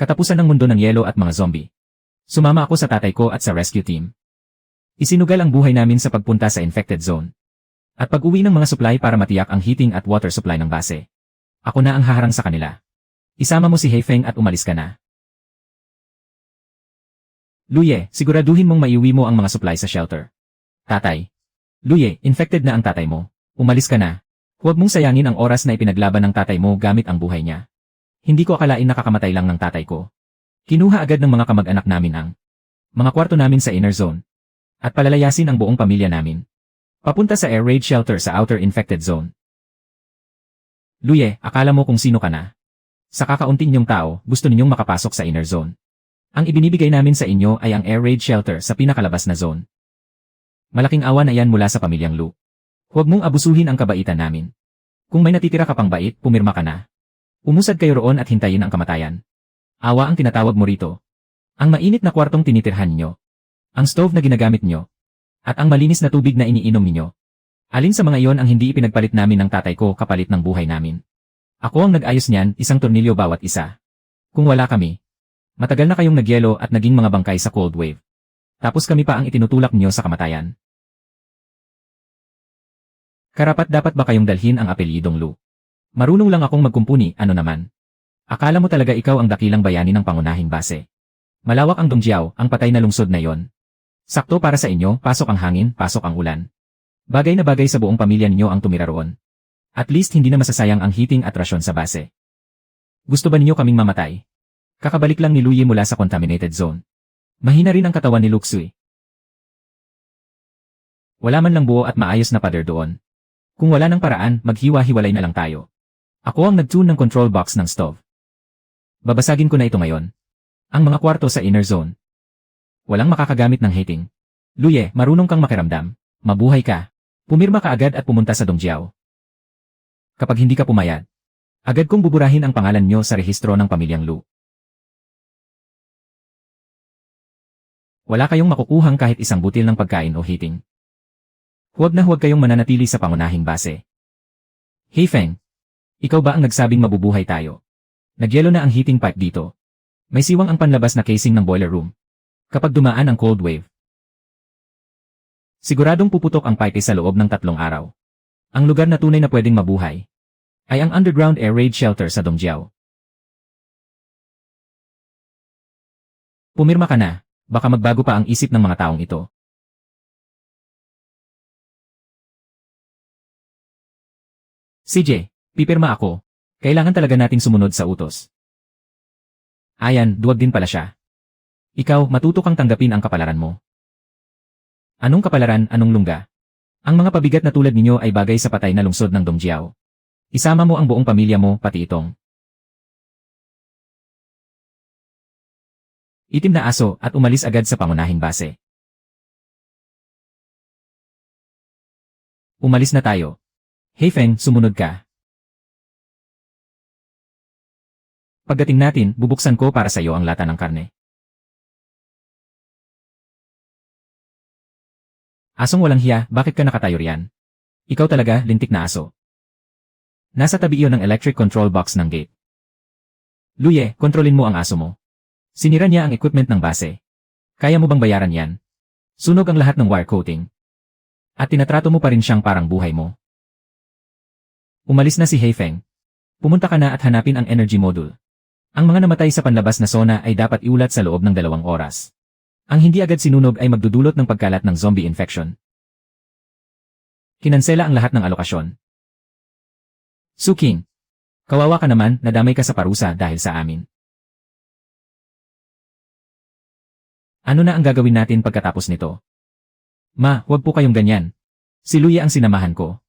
Katapusan ng mundo ng yelo at mga zombie. Sumama ako sa tatay ko at sa rescue team. Isinugal ang buhay namin sa pagpunta sa infected zone. At pag-uwi ng mga supply para matiyak ang heating at water supply ng base. Ako na ang haharang sa kanila. Isama mo si Heifeng at umalis ka na. Luye, siguraduhin mong maiuwi mo ang mga supply sa shelter. Tatay. Luye, infected na ang tatay mo. Umalis ka na. Huwag mong sayangin ang oras na ipinaglaban ng tatay mo gamit ang buhay niya. Hindi ko akalain nakakamatay lang ng tatay ko. Kinuha agad ng mga kamag-anak namin ang mga kwarto namin sa inner zone. At palalayasin ang buong pamilya namin. Papunta sa air raid shelter sa outer infected zone. Luye, akala mo kung sino ka na. Sa kakaunti ninyong tao, gusto ninyong makapasok sa inner zone. Ang ibinibigay namin sa inyo ay ang air raid shelter sa pinakalabas na zone. Malaking awa na yan mula sa pamilyang Lu. Huwag mong abusuhin ang kabaitan namin. Kung may natitira ka pang bait, pumirma ka na. Umusad kayo roon at hintayin ang kamatayan. Awa ang tinatawag mo rito. Ang mainit na kwartong tinitirhan niyo. Ang stove na ginagamit niyo. At ang malinis na tubig na iniinom ninyo. Alin sa mga iyon ang hindi ipinagpalit namin ng tatay ko kapalit ng buhay namin? Ako ang nag-ayos niyan, isang tornilyo bawat isa. Kung wala kami, matagal na kayong nagyelo at naging mga bangkay sa cold wave. Tapos kami pa ang itinutulak niyo sa kamatayan. Karapat-dapat ba kayong dalhin ang apelyidong Lu? Marunong lang akong magkumpuni, ano naman? Akala mo talaga ikaw ang dakilang bayani ng pangunahing base. Malawak ang Dongjiao, ang patay na lungsod na yon. Sakto para sa inyo, pasok ang hangin, pasok ang ulan. Bagay na bagay sa buong pamilya ninyo ang tumira roon. At least hindi na masasayang ang heating at rasyon sa base. Gusto ba ninyo kaming mamatay? Kakabalik lang ni Luyi mula sa contaminated zone. Mahina rin ang katawan ni Luxui. Wala man lang buo at maayos na pader doon. Kung wala ng paraan, maghiwa-hiwalay na lang tayo. Ako ang nag-tune ng control box ng stove. Babasagin ko na ito ngayon. Ang mga kwarto sa inner zone. Walang makakagamit ng heating. Luye, marunong kang makiramdam. Mabuhay ka. Pumirma ka agad at pumunta sa Dongjiao. Kapag hindi ka pumayag, agad kong buburahin ang pangalan nyo sa rehistro ng pamilyang Lu. Wala kayong makukuhang kahit isang butil ng pagkain o heating. Huwag na huwag kayong mananatili sa pangunahing base. Heifeng, ikaw ba ang nagsabing mabubuhay tayo? Nagyelo na ang heating pipe dito. May siwang ang panlabas na casing ng boiler room. Kapag dumaan ang cold wave, siguradong puputok ang pipe sa loob ng 3 araw. Ang lugar na tunay na pwedeng mabuhay ay ang underground air raid shelter sa Dongjiao. Pumirma ka na, baka magbago pa ang isip ng mga taong ito. CJ, pipirma ako. Kailangan talaga nating sumunod sa utos. Ayan, duwag din pala siya. Ikaw, matuto kang tanggapin ang kapalaran mo. Anong kapalaran, anong lungga? Ang mga pabigat na tulad ninyo ay bagay sa patay na lungsod ng Dongjiao. Isama mo ang buong pamilya mo, pati itong itim na aso at umalis agad sa pangunahing base. Umalis na tayo. Heifeng, sumunod ka. Pagdating natin, bubuksan ko para sa iyo ang lata ng karne. Asong walang hiya, bakit ka nakatayo riyan? Ikaw talaga, lintik na aso. Nasa tabi iyon ng electric control box ng gate. Luye, kontrolin mo ang aso mo. Sinira niya ang equipment ng base. Kaya mo bang bayaran yan? Sunog ang lahat ng wire coating. At tinatrato mo pa rin siyang parang buhay mo. Umalis na si Heifeng. Pumunta ka na at hanapin ang energy module. Ang mga namatay sa panlabas na zona ay dapat iulat sa loob ng 2 oras. Ang hindi agad sinunog ay magdudulot ng pagkalat ng zombie infection. Kinansela ang lahat ng alokasyon. Suking, kawawa ka naman, nadamay ka sa parusa dahil sa amin. Ano na ang gagawin natin pagkatapos nito? Ma, huwag po kayong ganyan. Si Luya ang sinamahan ko.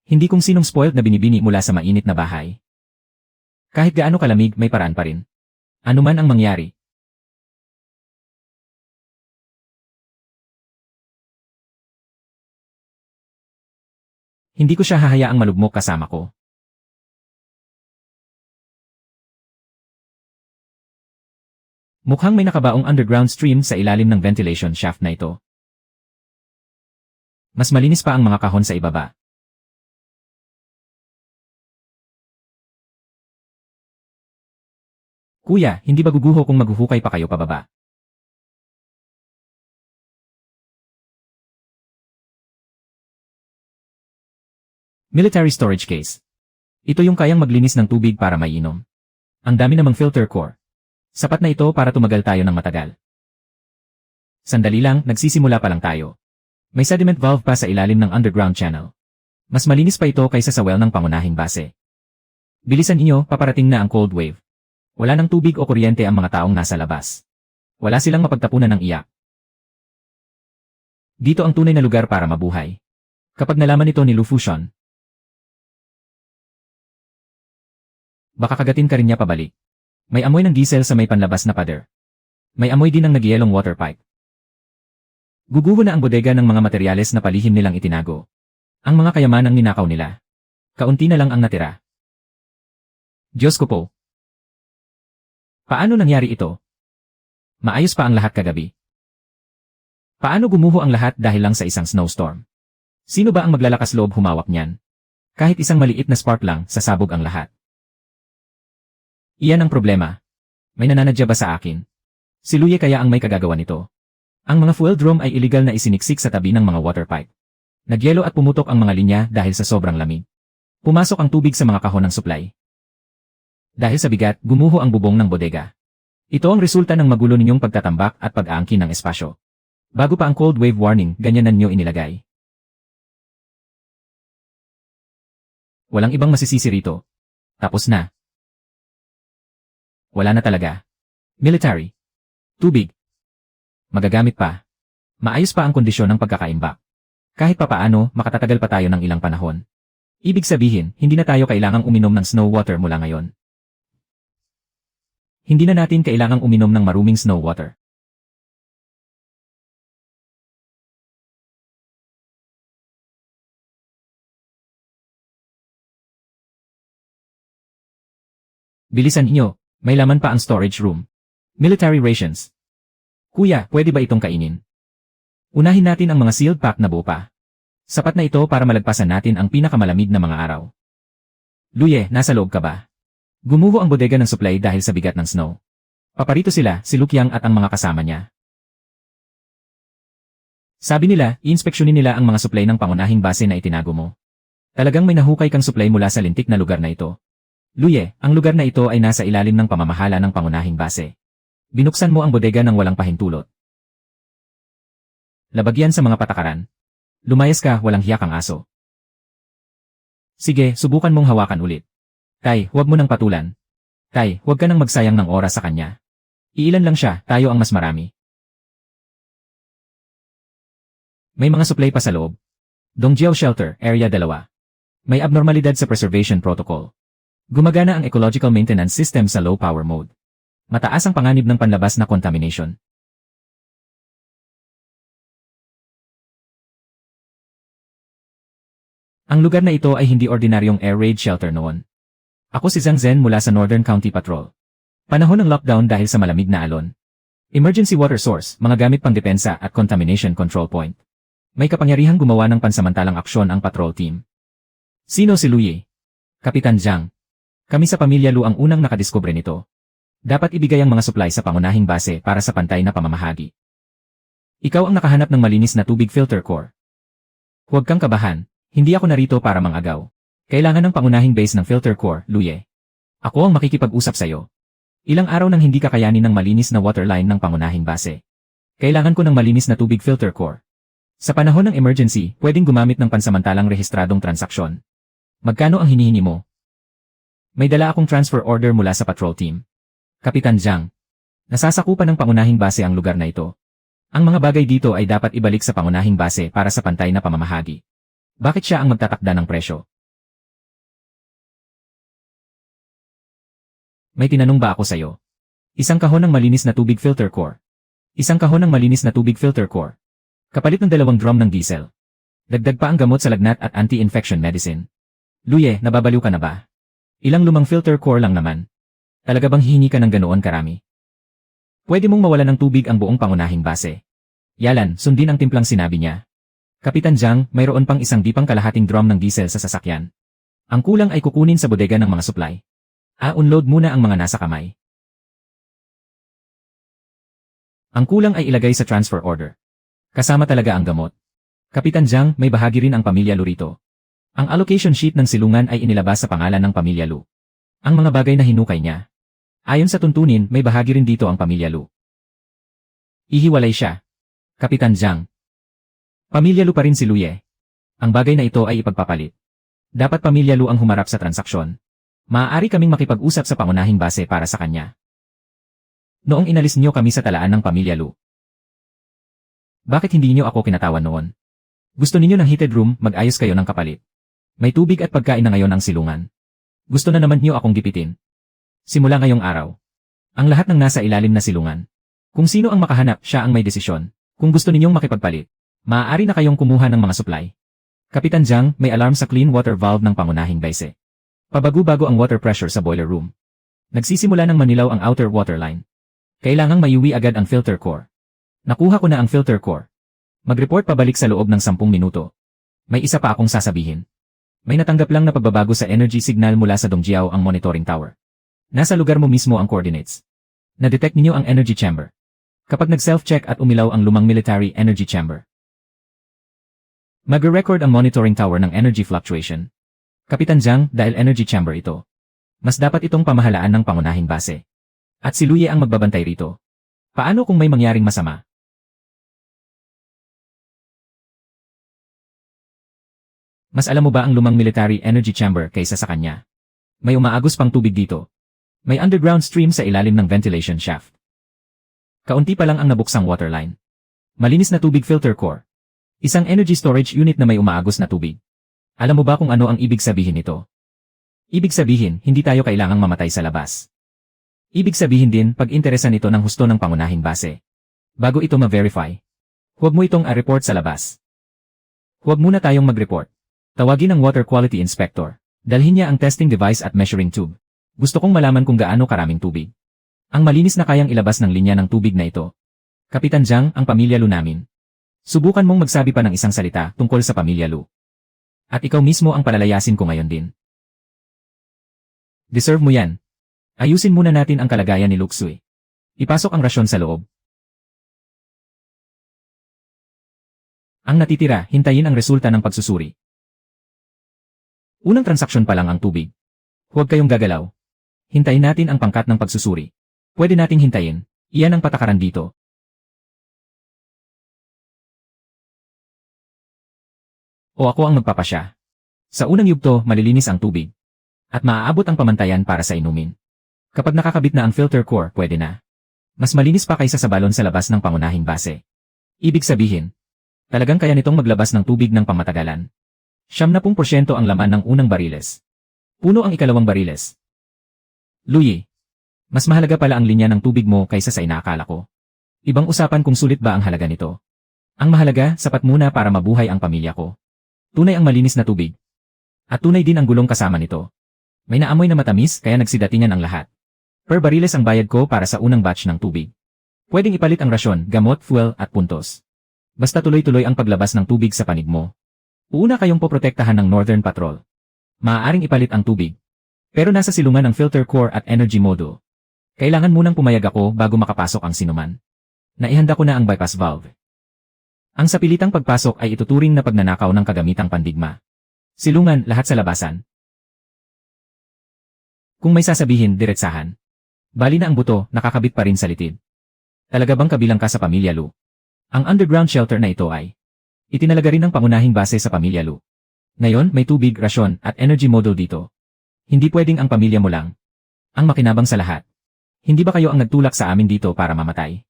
Hindi kung sinong spoiled na binibini mula sa mainit na bahay. Kahit gaano kalamig, may paraan pa rin. Ano man ang mangyari. Hindi ko siya hahayaang malugmok kasama ko. Mukhang may nakabaong underground stream sa ilalim ng ventilation shaft na ito. Mas malinis pa ang mga kahon sa ibaba. Kuya, hindi ba guguho kung maghuhukay pa kayo pababa? Military storage case. Ito yung kayang maglinis ng tubig para mainom. Ang dami namang filter core. Sapat na ito para tumagal tayo ng matagal. Sandali lang, nagsisimula pa lang tayo. May sediment valve pa sa ilalim ng underground channel. Mas malinis pa ito kaysa sa well ng pangunahing base. Bilisan inyo, paparating na ang cold wave. Wala ng tubig o kuryente ang mga taong nasa labas. Wala silang mapagtapunan ng iyak. Dito ang tunay na lugar para mabuhay. Kapag nalaman ito ni Lufusion, baka kagatin ka rin niya pabalik. May amoy ng diesel sa may panlabas na pader. May amoy din ng nagyelong water pipe. Guguho na ang bodega ng mga materyales na palihim nilang itinago. Ang mga kayamanang ninakaw nila. Kaunti na lang ang natira. Diyos ko po. Paano nangyari ito? Maayos pa ang lahat kagabi. Paano gumuho ang lahat dahil lang sa isang snowstorm? Sino ba ang maglalakas loob humawak niyan? Kahit isang maliit na spark lang, sasabog ang lahat. Iyan ang problema. May nananadya ba sa akin? Si Luye kaya ang may kagagawa nito. Ang mga fuel drum ay illegal na isiniksik sa tabi ng mga water pipe. Nagyelo at pumutok ang mga linya dahil sa sobrang lamig. Pumasok ang tubig sa mga kahon ng supply. Dahil sa bigat, gumuho ang bubong ng bodega. Ito ang resulta ng magulo ninyong pagtatambak at pag-aangkin ng espasyo. Bago pa ang cold wave warning, ganyanan nyo inilagay. Walang ibang masisisi rito. Tapos na. Wala na talaga. Military. Tubig. Magagamit pa. Maayos pa ang kondisyon ng pagkakaimbak. Kahit papaano, makatatagal pa tayo ng ilang panahon. Ibig sabihin, hindi na tayo kailangang uminom ng snow water mula ngayon. Hindi na natin kailangang uminom ng maruming snow water. Bilisan inyo. May laman pa ang storage room. Military rations. Kuya, pwede ba itong kainin? Unahin natin ang mga sealed pack na buo pa. Sapat na ito para malagpasan natin ang pinakamalamig na mga araw. Luye, nasa loob ka ba? Gumuho ang bodega ng supply dahil sa bigat ng snow. Paparito sila, si Lukyang at ang mga kasama niya. Sabi nila, iinspeksyonin nila ang mga supply ng pangunahing base na itinago mo. Talagang may nahukay kang supply mula sa lintik na lugar na ito. Luye, ang lugar na ito ay nasa ilalim ng pamamahala ng pangunahing base. Binuksan mo ang bodega ng walang pahintulot. Labagyan sa mga patakaran. Lumayas ka, walang hiya kang aso. Sige, subukan mong hawakan ulit. Tay, huwag mo nang patulan. Tay, huwag ka nang magsayang ng oras sa kanya. Iilan lang siya, tayo ang mas marami. May mga supply pa sa loob. Dongjiao Shelter, Area 2. May abnormalidad sa preservation protocol. Gumagana ang ecological maintenance system sa low power mode. Mataas ang panganib ng panlabas na contamination. Ang lugar na ito ay hindi ordinaryong air raid shelter noon. Ako si Zhang Zhen mula sa Northern County Patrol. Panahon ng lockdown dahil sa malamig na alon. Emergency water source, mga gamit pang depensa at contamination control point. May kapangyarihang gumawa ng pansamantalang aksyon ang patrol team. Sino si Luye? Kapitan Zhang. Kami sa pamilya Lu ang unang nakadiskubre nito. Dapat ibigay ang mga supply sa pangunahing base para sa pantay na pamamahagi. Ikaw ang nakahanap ng malinis na tubig filter core. Huwag kang kabahan, hindi ako narito para mangagaw. Kailangan ng pangunahing base ng filter core, Luye. Ako ang makikipag-usap sa'yo. Ilang araw nang hindi kakayanin ng malinis na waterline ng pangunahing base. Kailangan ko ng malinis na tubig filter core. Sa panahon ng emergency, pwedeng gumamit ng pansamantalang rehistradong transaksyon. Magkano ang hinihingi mo? May dala akong transfer order mula sa patrol team. Kapitan Zhang. Nasasakupan ng pangunahing base ang lugar na ito. Ang mga bagay dito ay dapat ibalik sa pangunahing base para sa pantay na pamamahagi. Bakit siya ang magtatakda ng presyo? May tinanong ba ako sa'yo? Isang kahon ng malinis na tubig filter core. Isang kahon ng malinis na tubig filter core. Kapalit ng 2 drum ng diesel. Dagdag pa ang gamot sa lagnat at anti-infection medicine. Luye, nababaliw ka na ba? Ilang lumang filter core lang naman. Talaga bang hihingi ka ng ganoon karami? Pwede mong mawalan ng tubig ang buong pangunahing base. Yalan, sundin ang timplang sinabi niya. Kapitan Zhang, mayroon pang isang di pang kalahating drum ng diesel sa sasakyan. Ang kulang ay kukunin sa bodega ng mga supply. Unload muna ang mga nasa kamay. Ang kulang ay ilagay sa transfer order. Kasama talaga ang gamot. Kapitan Jiang, may bahagi rin ang pamilya Lu rito. Ang allocation sheet ng silungan ay inilabas sa pangalan ng pamilya Lu. Ang mga bagay na hinukay niya. Ayon sa tuntunin, may bahagi rin dito ang pamilya Lu. Ihiwalay siya. Kapitan Jiang. Pamilya Lu pa rin si Luye. Ang bagay na ito ay ipagpapalit. Dapat pamilya Lu ang humarap sa transaksyon. Maaari kaming makipag-usap sa pangunahing base para sa kanya. Noong inalis niyo kami sa talaan ng pamilya Lu. Bakit hindi niyo ako kinatawan noon? Gusto ninyo ng heated room, mag-ayos kayo ng kapalit. May tubig at pagkain na ngayon ang silungan. Gusto na naman niyo akong gipitin. Simula ngayong araw. Ang lahat ng nasa ilalim na silungan. Kung sino ang makahanap, siya ang may desisyon. Kung gusto ninyong makipagpalit, maaari na kayong kumuha ng mga supply. Kapitan Jiang, may alarm sa clean water valve ng pangunahing base. Pabago-bago ang water pressure sa boiler room. Nagsisimula ng manilaw ang outer water line. Kailangang mayuwi agad ang filter core. Nakuha ko na ang filter core. Mag-report pabalik sa loob ng 10 minuto. May isa pa akong sasabihin. May natanggap lang na pagbabago sa energy signal mula sa Dongjiao ang monitoring tower. Nasa lugar mo mismo ang coordinates. Na-detect ninyo ang energy chamber. Kapag nag-self-check at umilaw ang lumang military energy chamber. Mag-record ang monitoring tower ng energy fluctuation. Kapitan Jiang, dahil energy chamber ito. Mas dapat itong pamahalaan ng pangunahing base. At si Luye ang magbabantay rito. Paano kung may mangyaring masama? Mas alam mo ba ang lumang military energy chamber kaysa sa kanya? May umaagos pang tubig dito. May underground stream sa ilalim ng ventilation shaft. Kaunti pa lang ang nabuksang waterline. Malinis na tubig filter core. Isang energy storage unit na may umaagos na tubig. Alam mo ba kung ano ang ibig sabihin nito? Ibig sabihin, hindi tayo kailangang mamatay sa labas. Ibig sabihin din, pag-interesan ito ng husto ng pangunahing base. Bago ito ma-verify. Huwag mo itong a-report sa labas. Huwag muna tayong mag-report. Tawagin ang water quality inspector. Dalhin niya ang testing device at measuring tube. Gusto kong malaman kung gaano karaming tubig. Ang malinis na kayang ilabas ng linya ng tubig na ito. Kapitan Jiang, ang pamilya Lu namin. Subukan mong magsabi pa ng isang salita tungkol sa pamilya Lu. At ikaw mismo ang palalayasin ko ngayon din. Deserve mo yan. Ayusin muna natin ang kalagayan ni Luxuy. Ipasok ang rasyon sa loob. Ang natitira, hintayin ang resulta ng pagsusuri. Unang transaksyon pa lang ang tubig. Huwag kayong gagalaw. Hintayin natin ang pangkat ng pagsusuri. Pwede nating hintayin. Iyan ang patakaran dito. O ako ang magpapasya. Sa unang yugto, malilinis ang tubig. At maaabot ang pamantayan para sa inumin. Kapag nakakabit na ang filter core, pwede na. Mas malinis pa kaysa sa balon sa labas ng pangunahing base. Ibig sabihin, talagang kaya nitong maglabas ng tubig ng pamatagalan. 70% ang laman ng unang bariles. Puno ang ikalawang bariles. Luye, mas mahalaga pala ang linya ng tubig mo kaysa sa inaakala ko. Ibang usapan kung sulit ba ang halaga nito. Ang mahalaga, sapat muna para mabuhay ang pamilya ko. Tunay ang malinis na tubig. At tunay din ang gulong kasama nito. May naamoy na matamis kaya nagsidatingan ang lahat. Per bariles ang bayad ko para sa unang batch ng tubig. Pwedeng ipalit ang rasyon, gamot, fuel at puntos. Basta tuloy-tuloy ang paglabas ng tubig sa panig mo. Uuna kayong poprotektahan ng Northern Patrol. Maaaring ipalit ang tubig. Pero nasa silungan ng filter core at energy module. Kailangan munang pumayag ako bago makapasok ang sinuman. Naihanda ko na ang bypass valve. Ang sapilitang pagpasok ay ituturing na pagnanakaw ng kagamitang pandigma. Silungan, lahat sa labasan. Kung may sasabihin, diretsahan. Bali na ang buto, nakakabit pa rin sa litid. Talaga bang kabilang ka sa pamilya Lu? Ang underground shelter na ito ay itinalaga rin ng pangunahing base sa pamilya Lu. Ngayon, may tubig, rasyon, at energy module dito. Hindi pwedeng ang pamilya mo lang. Ang makinabang sa lahat. Hindi ba kayo ang nagtulak sa amin dito para mamatay?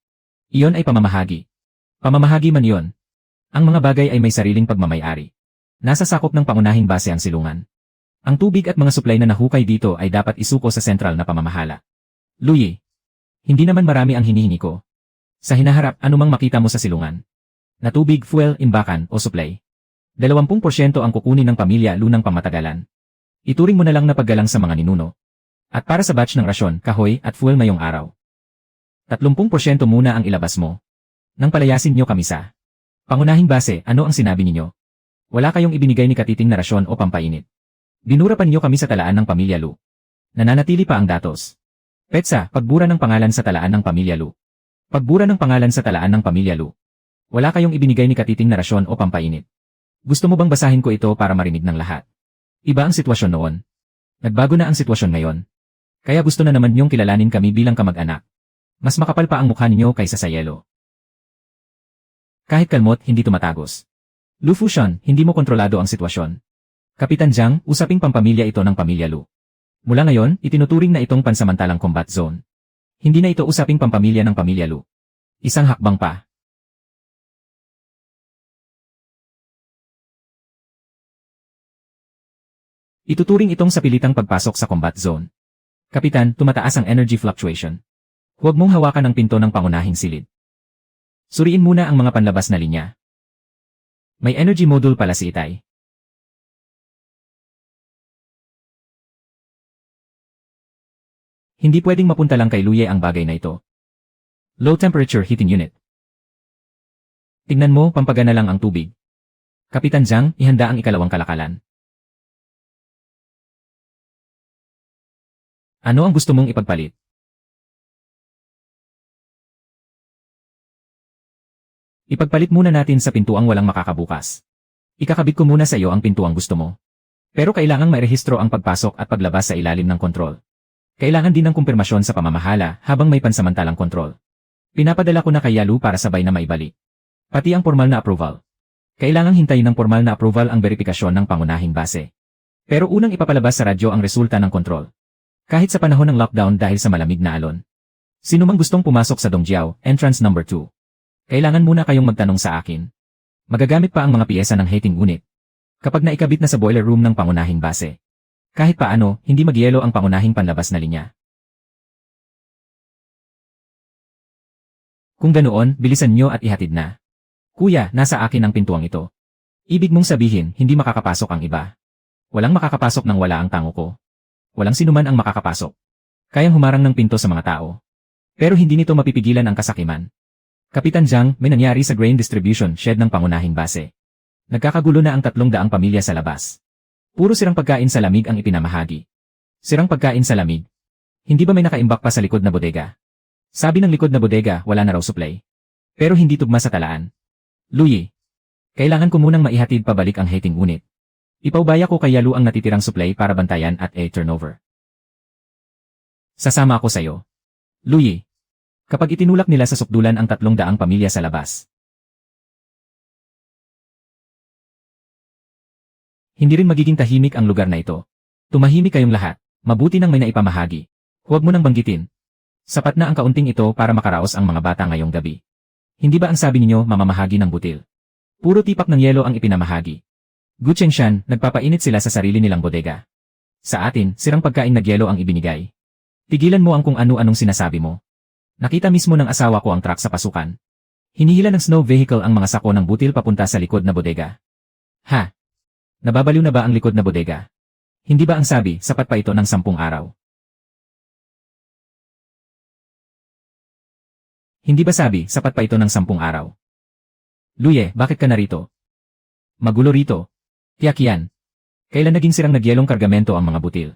Iyon ay pamamahagi. Pamamahagi man iyon. Ang mga bagay ay may sariling pagmamayari. Nasa sakop ng pangunahing base ang silungan. Ang tubig at mga supply na nahukay dito ay dapat isuko sa sentral na pamamahala. Luye, hindi naman marami ang hinihingi ko. Sa hinaharap, anumang makita mo sa silungan. Na tubig, fuel, imbakan, o supply. 20% ang kukunin ng pamilya Lu ng pamatagalan. Ituring mo na lang na paggalang sa mga ninuno. At para sa batch ng rasyon, kahoy, at fuel ngayong araw. 30% muna ang ilabas mo. Nang palayasin nyo kami sa pangunahing base, ano ang sinabi ninyo? Wala kayong ibinigay ni Katiting na rasyon o pampainit. Binura pa ninyo kami sa talaan ng pamilya Lu. Nananatili pa ang datos. Petsa, pagbura ng pangalan sa talaan ng pamilya Lu. Pagbura ng pangalan sa talaan ng pamilya Lu. Wala kayong ibinigay ni Katiting na rasyon o pampainit. Gusto mo bang basahin ko ito para marinig ng lahat? Iba ang sitwasyon noon. Nagbago na ang sitwasyon ngayon. Kaya gusto na naman niyong kilalanin kami bilang kamag-anak. Mas makapal pa ang mukha ninyo kaysa sa yelo. Kahit kalmot, hindi tumatagos. Lu Fushun, hindi mo kontrolado ang sitwasyon. Kapitan Jiang, usaping pampamilya ito ng pamilya Lu. Mula ngayon, itinuturing na itong pansamantalang combat zone. Hindi na ito usaping pampamilya ng pamilya Lu. Isang hakbang pa. Ituturing itong sa pilitang pagpasok sa combat zone. Kapitan, tumataas ang energy fluctuation. Huwag mong hawakan ang pinto ng pangunahing silid. Suriin muna ang mga panlabas na linya. May energy module pala si Itay. Hindi pwedeng mapunta lang kay Luye ang bagay na ito. Low temperature heating unit. Tingnan mo, pampagana lang ang tubig. Kapitan Jiang, ihanda ang ikalawang kalakalan. Ano ang gusto mong ipagpalit? Ipagpalit muna natin sa pintuang walang makakabukas. Ikakabit ko muna sa iyo ang pintuang gusto mo. Pero kailangang mairehistro ang pagpasok at paglabas sa ilalim ng kontrol. Kailangan din ng kumpirmasyon sa pamamahala habang may pansamantalang kontrol. Pinapadala ko na kay Yalu para sabay na maibalik. Pati ang formal na approval. Kailangang hintayin ng formal na approval ang verifikasyon ng pangunahing base. Pero unang ipapalabas sa radyo ang resulta ng kontrol. Kahit sa panahon ng lockdown dahil sa malamig na alon. Sino mang gustong pumasok sa Dongjiao, entrance number 2. Kailangan muna kayong magtanong sa akin. Magagamit pa ang mga piyesa ng heating unit. Kapag naikabit na sa boiler room ng pangunahing base. Kahit paano, hindi magyelo ang pangunahing panlabas na linya. Kung ganoon, bilisan nyo at ihatid na. Kuya, nasa akin ang pintuang ito. Ibig mong sabihin, hindi makakapasok ang iba. Walang makakapasok nang wala ang tango ko. Walang sinuman ang makakapasok. Kayang humarang ng pinto sa mga tao. Pero hindi nito mapipigilan ang kasakiman. Kapitan Jiang, may nangyari sa grain distribution shed ng pangunahing base. Nagkakagulo na ang 300 pamilya sa labas. Puro sirang pagkain sa lamig ang ipinamahagi. Sirang pagkain sa lamig. Hindi ba may nakaimbak pa sa likod na bodega? Sabi ng likod na bodega, wala na raw supply. Pero hindi tugma sa talaan. Luyi, kailangan ko munang maihatid pabalik ang heating unit. Ipaubaya ko kay Yalu ang natitirang supply para bantayan at turnover. Sasama ako sa'yo. Luyi, kapag itinulak nila sa sukdulan ang 300 pamilya sa labas. Hindi rin magiging tahimik ang lugar na ito. Tumahimik kayong lahat, mabuti nang may naipamahagi. Huwag mo nang banggitin. Sapat na ang kaunting ito para makaraos ang mga bata ngayong gabi. Hindi ba ang sabi ninyo mamamahagi ng butil? Puro tipak ng yelo ang ipinamahagi. Gu Chengshan, nagpapainit sila sa sarili nilang bodega. Sa atin, sirang pagkain na yelo ang ibinigay. Tigilan mo ang kung ano-anong sinasabi mo. Nakita mismo ng asawa ko ang truck sa pasukan. Hinihila ng snow vehicle ang mga sako ng butil papunta sa likod na bodega. Ha? Nababaliw na ba ang likod na bodega? Hindi ba ang sabi, sapat pa ito ng 10 araw? Hindi ba sabi, sapat pa ito ng 10 araw? Luye, bakit ka narito? Magulo rito. Tiyak yan. Kailan naging sirang nagyelong kargamento ang mga butil?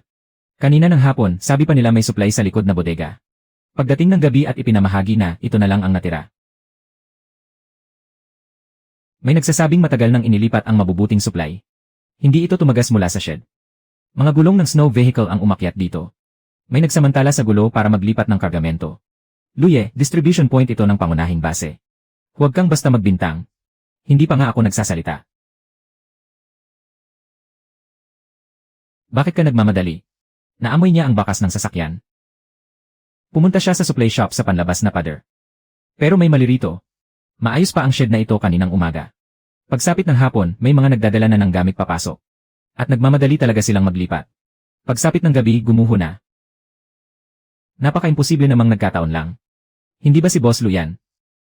Kanina ng hapon, sabi pa nila may supply sa likod na bodega. Pagdating ng gabi at ipinamahagi na, ito na lang ang natira. May nagsasabing matagal nang inilipat ang mabubuting supply. Hindi ito tumagas mula sa shed. Mga gulong ng snow vehicle ang umakyat dito. May nagsamantala sa gulo para maglipat ng kargamento. Luye, distribution point ito ng pangunahing base. Huwag kang basta magbintang. Hindi pa nga ako nagsasalita. Bakit ka nagmamadali? Naamoy niya ang bakas ng sasakyan. Pumunta siya sa supply shop sa panlabas na pader. Pero may mali rito. Maayos pa ang shed na ito kaninang umaga. Pagsapit ng hapon, may mga nagdadala na ng gamit papasok. At nagmamadali talaga silang maglipat. Pagsapit ng gabi, gumuho na. Napaka-imposible namang nagkataon lang. Hindi ba si Boss Lu yan?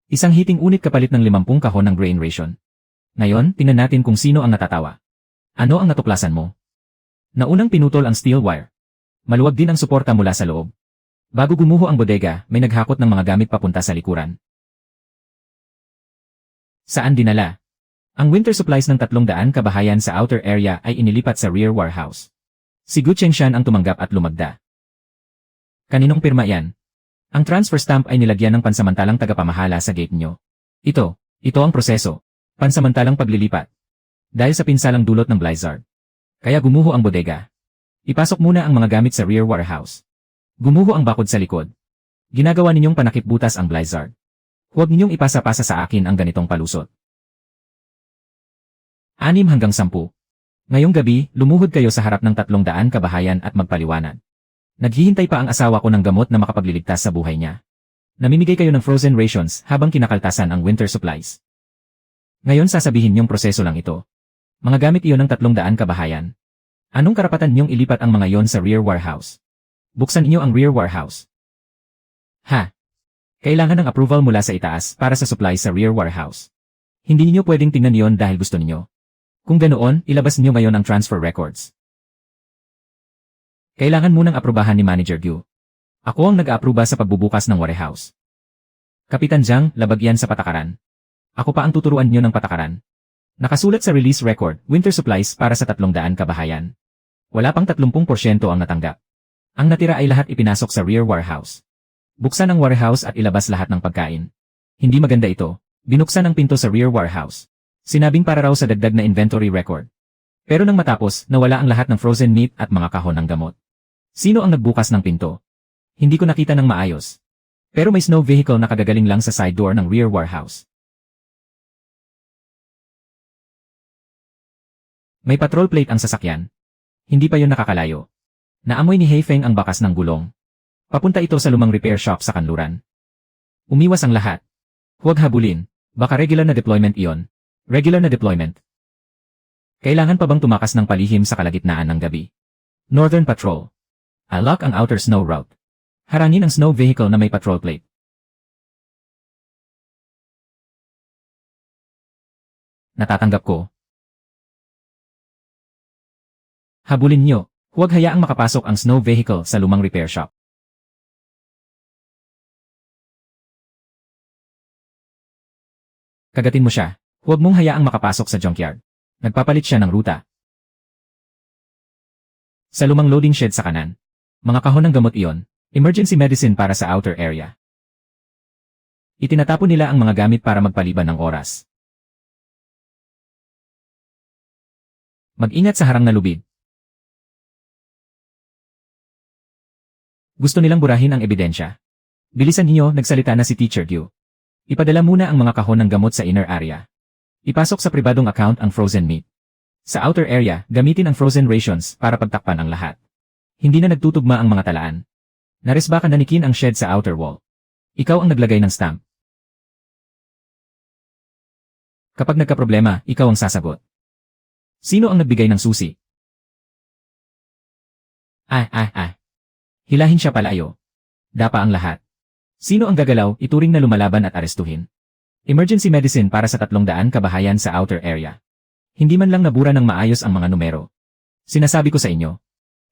Isang heating unit kapalit ng 50 kahon ng grain ration. Ngayon, tingnan natin kung sino ang natatawa. Ano ang natuklasan mo? Naunang pinutol ang steel wire. Maluwag din ang suporta mula sa loob. Bago gumuho ang bodega, may naghakot ng mga gamit papunta sa likuran. Saan dinala? Ang winter supplies ng 300 kabahayan sa outer area ay inilipat sa rear warehouse. Si Gu Chengshan ang tumanggap at lumagda. Kaninong pirma yan? Ang transfer stamp ay nilagyan ng pansamantalang tagapamahala sa gate nyo. Ito ang proseso. Pansamantalang paglilipat. Dahil sa pinsalang dulot ng blizzard. Kaya gumuho ang bodega. Ipasok muna ang mga gamit sa rear warehouse. Gumuho ang bakod sa likod. Ginagawa ninyong panakip-butas ang blizzard. Huwag ninyong ipasa-pasa sa akin ang ganitong palusot. 6 hanggang 10. Ngayong gabi, lumuhod kayo sa harap ng 300 kabahayan at magpaliwanag. Naghihintay pa ang asawa ko ng gamot na makapagliligtas sa buhay niya. Namimigay kayo ng frozen rations habang kinakaltasan ang winter supplies. Ngayon sasabihin niyong proseso lang ito. Mga gamit iyon ng 300 kabahayan. Anong karapatan niyong ilipat ang mga iyon sa rear warehouse? Buksan niyo ang rear warehouse. Kailangan ng approval mula sa itaas para sa supply sa rear warehouse. Hindi niyo pwedeng tingnan iyon dahil gusto niyo. Kung ganoon, ilabas niyo ngayon ang transfer records. Kailangan munang aprubahan ni Manager Gyu. Ako ang nag-aapruba sa pagbubukas ng warehouse. Kapitan Jiang, labag yan sa patakaran. Ako pa ang tuturuan niyo ng patakaran. Nakasulat sa release record, winter supplies para sa 300 kabahayan. Wala pang 30% ang natanggap. Ang natira ay lahat ipinasok sa rear warehouse. Buksan ang warehouse at ilabas lahat ng pagkain. Hindi maganda ito. Binuksan ang pinto sa rear warehouse. Sinabing para raw sa dagdag na inventory record. Pero nang matapos, nawala ang lahat ng frozen meat at mga kahon ng gamot. Sino ang nagbukas ng pinto? Hindi ko nakita ng maayos. Pero may snow vehicle na kagagaling lang sa side door ng rear warehouse. May patrol plate ang sasakyan. Hindi pa yon nakakalayo. Naamoy ni Heifeng ang bakas ng gulong. Papunta ito sa lumang repair shop sa kanluran. Umiwas ang lahat. Huwag habulin. Baka regular na deployment iyon. Regular na deployment. Kailangan pa bang tumakas ng palihim sa kalagitnaan ng gabi? Northern Patrol. Unlock ang outer snow route. Harangin ang snow vehicle na may patrol plate. Natatanggap ko. Habulin nyo. Huwag hayaang makapasok ang snow vehicle sa lumang repair shop. Kagatin mo siya. Huwag mong hayaang makapasok sa junkyard. Nagpapalit siya ng ruta. Sa lumang loading shed sa kanan. Mga kahon ng gamot iyon. Emergency medicine para sa outer area. Itinatapon nila ang mga gamit para magpaliban ng oras. Mag-ingat sa harang na lubid. Gusto nilang burahin ang ebidensya. Bilisan niyo, nagsalita na si Teacher Gyu. Ipadala muna ang mga kahon ng gamot sa inner area. Ipasok sa pribadong account ang frozen meat. Sa outer area, gamitin ang frozen rations para pagtakpan ang lahat. Hindi na nagtutugma ang mga talaan. Naresbakan na ni Qin ang shed sa outer wall. Ikaw ang naglagay ng stamp. Kapag nagkaproblema, ikaw ang sasagot. Sino ang nagbigay ng susi? Hilahin siya palayo. Dapa ang lahat. Sino ang gagalaw, ituring na lumalaban at arestuhin. Emergency medicine para sa 300 kabahayan sa outer area. Hindi man lang nabura ng maayos ang mga numero. Sinasabi ko sa inyo.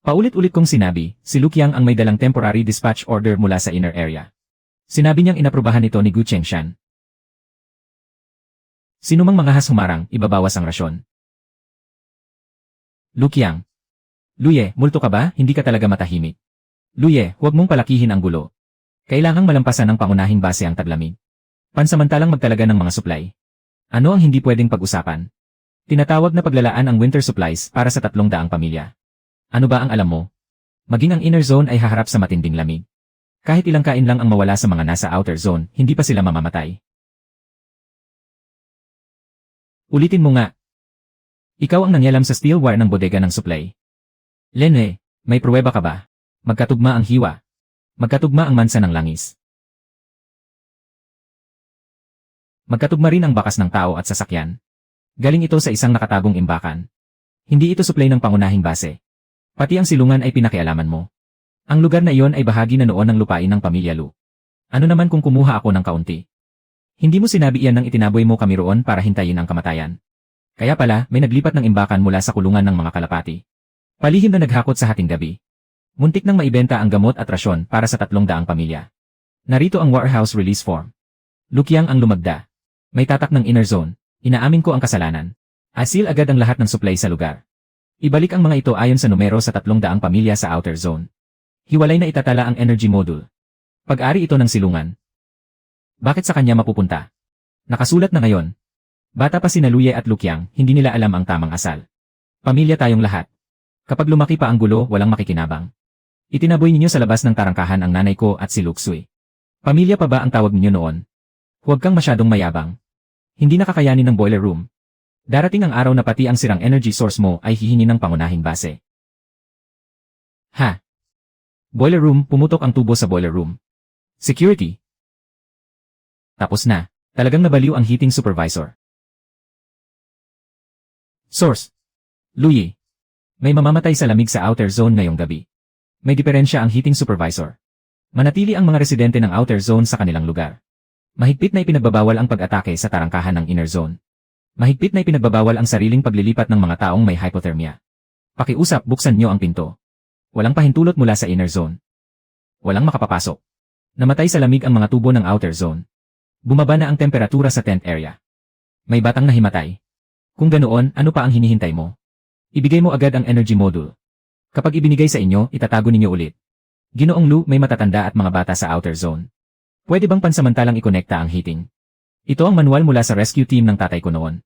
Paulit-ulit kong sinabi, si Lu Qiang ang may dalang temporary dispatch order mula sa inner area. Sinabi niyang inaprubahan ito ni Gu Chengshan. Sinumang mangahas humarang, ibabawas ang rasyon. Lu Qiang. Luye, multo ka ba? Hindi ka talaga matahimik. Luye, huwag mong palakihin ang gulo. Kailangang malampasan ng pangunahing base ang taglamig. Pansamantalang magtalaga ng mga supply. Ano ang hindi pwedeng pag-usapan? Tinatawag na paglalaan ang winter supplies para sa 300 pamilya. Ano ba ang alam mo? Maging ang inner zone ay haharap sa matinding lamig. Kahit ilang kain lang ang mawala sa mga nasa outer zone, hindi pa sila mamamatay. Ulitin mo nga. Ikaw ang nangyalam sa steel wire ng bodega ng supply. Lenwe, may pruweba ka ba? Magkatugma ang hiwa. Magkatugma ang mansa ng langis. Magkatugma rin ang bakas ng tao at sasakyan. Galing ito sa isang nakatagong imbakan. Hindi ito supply ng pangunahing base. Pati ang silungan ay pinakialaman mo. Ang lugar na iyon ay bahagi na noon ng lupain ng pamilya Lu. Ano naman kung kumuha ako ng kaunti? Hindi mo sinabi iyan nang itinaboy mo kami roon para hintayin ang kamatayan. Kaya pala, may naglipat ng imbakan mula sa kulungan ng mga kalapati. Palihim na naghakot sa hating gabi. Muntik nang maibenta ang gamot at rasyon para sa 300 pamilya. Narito ang warehouse release form. Lu Qiang ang lumagda. May tatak ng inner zone. Inaamin ko ang kasalanan. Asil agad ang lahat ng supply sa lugar. Ibalik ang mga ito ayon sa numero sa 300 pamilya sa outer zone. Hiwalay na itatala ang energy module. Pag-ari ito ng silungan. Bakit sa kanya mapupunta? Nakasulat na ngayon. Bata pa sina Luye at Lukyang, hindi nila alam ang tamang asal. Pamilya tayong lahat. Kapag lumaki pa ang gulo, walang makikinabang. Itinaboy ninyo sa labas ng tarangkahan ang nanay ko at si Luxuy. Pamilya pa ba ang tawag ninyo noon? Huwag kang masyadong mayabang. Hindi nakakayanin ng boiler room. Darating ang araw na pati ang sirang energy source mo ay hihingi ng pangunahing base. Ha? Boiler room, pumutok ang tubo sa boiler room. Security. Tapos na. Talagang nabaliw ang heating supervisor. Source. Luyi. May mamamatay sa lamig sa outer zone ngayong gabi. May diferensya ang heating supervisor. Manatili ang mga residente ng outer zone sa kanilang lugar. Mahigpit na ipinagbabawal ang pag-atake sa tarangkahan ng inner zone. Mahigpit na ipinagbabawal ang sariling paglilipat ng mga taong may hypothermia. Pakiusap, buksan niyo ang pinto. Walang pahintulot mula sa inner zone. Walang makapapasok. Namatay sa lamig ang mga tubo ng outer zone. Bumaba na ang temperatura sa tent area. May batang nahimatay. Kung ganoon, ano pa ang hinihintay mo? Ibigay mo agad ang energy module. Kapag ibinigay sa inyo, itatago ninyo ulit. Ginoong Lu, may matatanda at mga bata sa outer zone. Pwede bang pansamantalang ikonekta ang heating? Ito ang manual mula sa rescue team ng tatay ko noon.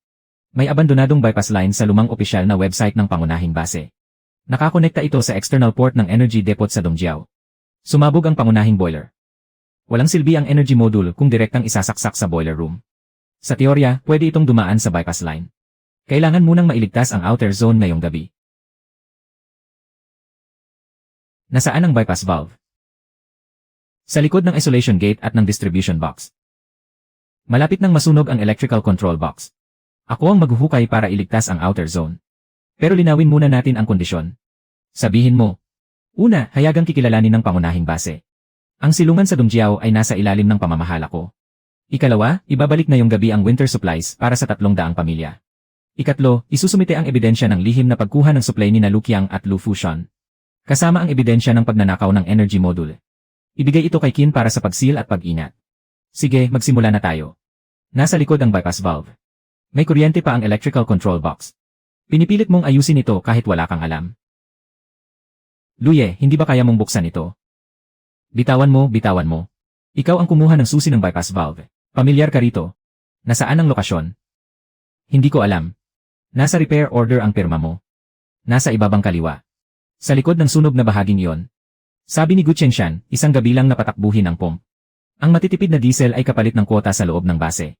May abandonadong bypass line sa lumang opisyal na website ng pangunahing base. Nakakonekta ito sa external port ng energy depot sa Dongjiao. Sumabog ang pangunahing boiler. Walang silbi ang energy module kung direktang isasaksak sa boiler room. Sa teorya, pwede itong dumaan sa bypass line. Kailangan munang mailigtas ang outer zone ngayong gabi. Nasaan ang bypass valve? Sa likod ng isolation gate at ng distribution box. Malapit nang masunog ang electrical control box. Ako ang maghuhukay para iligtas ang outer zone. Pero linawin muna natin ang kondisyon. Sabihin mo. Una, hayagang kikilalanin ng pangunahing base. Ang silungan sa Dongjiao ay nasa ilalim ng pamamahala ko. Ikalawa, ibabalik na yung gabi ang winter supplies para sa 300 pamilya. Ikatlo, isusumite ang ebidensya ng lihim na pagkuha ng supply ni Lukyang at Lu Fushun. Kasama ang ebidensya ng pagnanakaw ng energy module. Ibigay ito kay Qin para sa pagsil at pag-ingat. Sige, magsimula na tayo. Nasa likod ang bypass valve. May kuryente pa ang electrical control box. Pinipilit mong ayusin ito kahit wala kang alam. Luye, hindi ba kaya mong buksan ito? Bitawan mo, bitawan mo. Ikaw ang kumuha ng susi ng bypass valve. Pamilyar ka rito. Nasaan ang lokasyon? Hindi ko alam. Nasa repair order ang pirma mo. Nasa ibabang kaliwa. Sa likod ng sunog na bahaging iyon. Sabi ni Gu Chengshan, isang gabi lang napatakbuhin ang pump. Ang matitipid na diesel ay kapalit ng kwota sa loob ng base.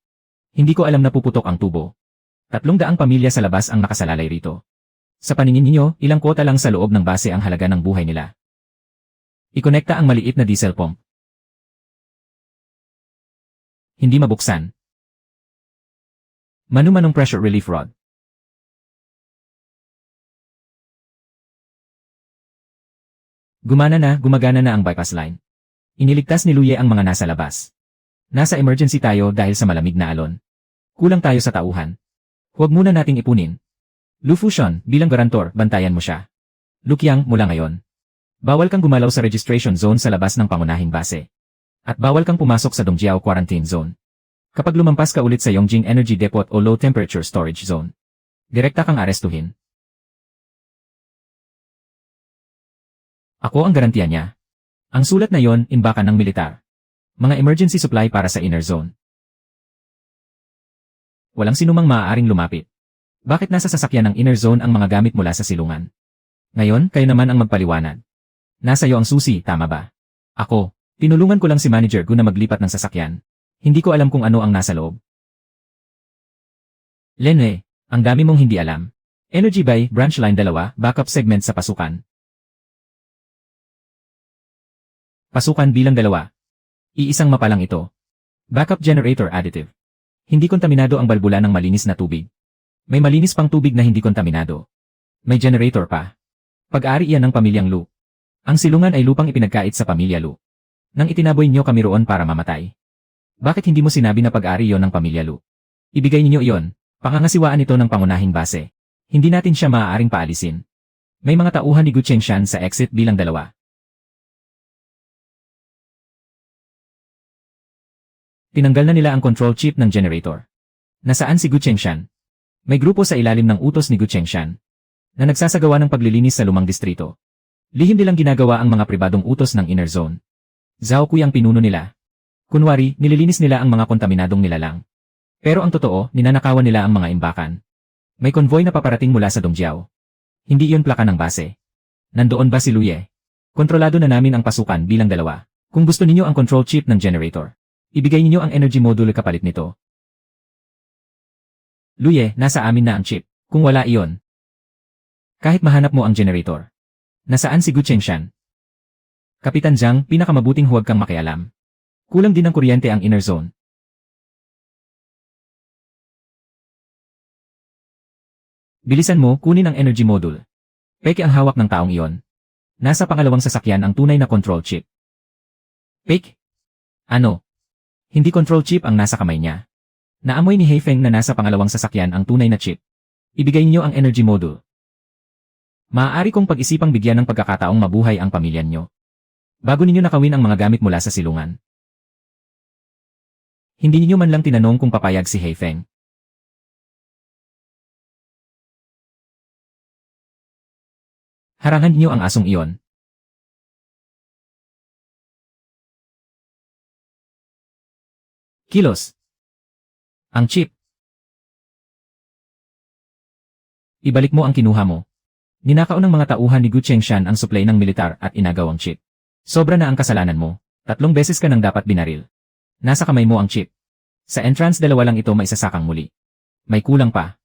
Hindi ko alam na puputok ang tubo. 300 pamilya sa labas ang nakasalalay rito. Sa paningin ninyo, ilang kwota lang sa loob ng base ang halaga ng buhay nila. Ikonekta ang maliit na diesel pump. Hindi mabuksan. Manu-manong pressure relief rod. Gumagana na ang bypass line. Iniligtas ni Luye ang mga nasa labas. Nasa emergency tayo dahil sa malamig na alon. Kulang tayo sa tauhan. Huwag muna nating ipunin. Lu Fushun, bilang garantor, bantayan mo siya. Lukyang, mula ngayon. Bawal kang gumalaw sa registration zone sa labas ng pangunahing base. At bawal kang pumasok sa Dongjiao quarantine zone. Kapag lumampas ka ulit sa Yongjing Energy Depot o Low Temperature Storage Zone, direkta kang arestuhin. Ako ang garantiya niya. Ang sulat na yon, imbakan ng militar. Mga emergency supply para sa inner zone. Walang sinumang maaaring lumapit. Bakit nasa sasakyan ng inner zone ang mga gamit mula sa silungan? Ngayon, kayo naman ang magpaliwanag. Nasa iyo ang susi, tama ba? Ako, tinulungan ko lang si Manager Gu na maglipat ng sasakyan. Hindi ko alam kung ano ang nasa loob. Lenwe, ang dami mong hindi alam. Energy by, branch line 2, backup segment sa pasukan. Pasukan bilang 2. Iisang mapa lang ito. Backup generator additive. Hindi kontaminado ang balbula ng malinis na tubig. May malinis pang tubig na hindi kontaminado. May generator pa. Pag-ari iyan ng pamilyang Lu. Ang silungan ay lupang ipinagkait sa pamilya Lu. Nang itinaboy niyo kami roon para mamatay. Bakit hindi mo sinabi na pag-ari iyon ng pamilya Lu? Ibigay ninyo iyon. Pangangasiwaan ito ng pangunahing base. Hindi natin siya maaaring paalisin. May mga tauhan ni Gu Chengshan sa exit bilang 2. Tinanggal na nila ang control chip ng generator. Nasaan si Gu Chengshan? May grupo sa ilalim ng utos ni Gu Chengshan na nagsasagawa ng paglilinis sa lumang distrito. Lihim nilang ginagawa ang mga pribadong utos ng inner zone. Zhao Kui ang pinuno nila. Kunwari, nililinis nila ang mga kontaminadong nilalang. Pero ang totoo, ninanakawan nila ang mga imbakan. May konvoy na paparating mula sa Dongjiao. Hindi iyon plaka ng base. Nandoon ba si Luye? Kontrolado na namin ang pasukan bilang 2. Kung gusto ninyo ang control chip ng generator, ibigay ninyo ang energy module kapalit nito. Luye, nasa amin na ang chip. Kung wala iyon, kahit mahanap mo ang generator. Nasaan si Gu Chengshan? Kapitan Zhang, pinakamabuting huwag kang makialam. Kulang din ng kuryente ang inner zone. Bilisan mo, kunin ang energy module. Peke ang hawak ng taong iyon. Nasa pangalawang sasakyan ang tunay na control chip. Peke? Ano? Hindi control chip ang nasa kamay niya. Naamoy ni Heifeng na nasa pangalawang sasakyan ang tunay na chip. Ibigay niyo ang energy module. Maaari kong pag-isipang bigyan ng pagkakataong mabuhay ang pamilya niyo. Bago ninyo nakawin ang mga gamit mula sa silungan. Hindi ninyo man lang tinanong kung papayag si Heifeng. Harangan niyo ang asong iyon. Kilos. Ang chip. Ibalik mo ang kinuha mo. Ninakaw ng mga tauhan ni Gu Chengshan ang supply ng militar at inagaw ang chip. Sobra na ang kasalanan mo. 3 beses ka nang dapat binaril. Nasa kamay mo ang chip. Sa entrance 2 lang ito maisasakang muli. May kulang pa.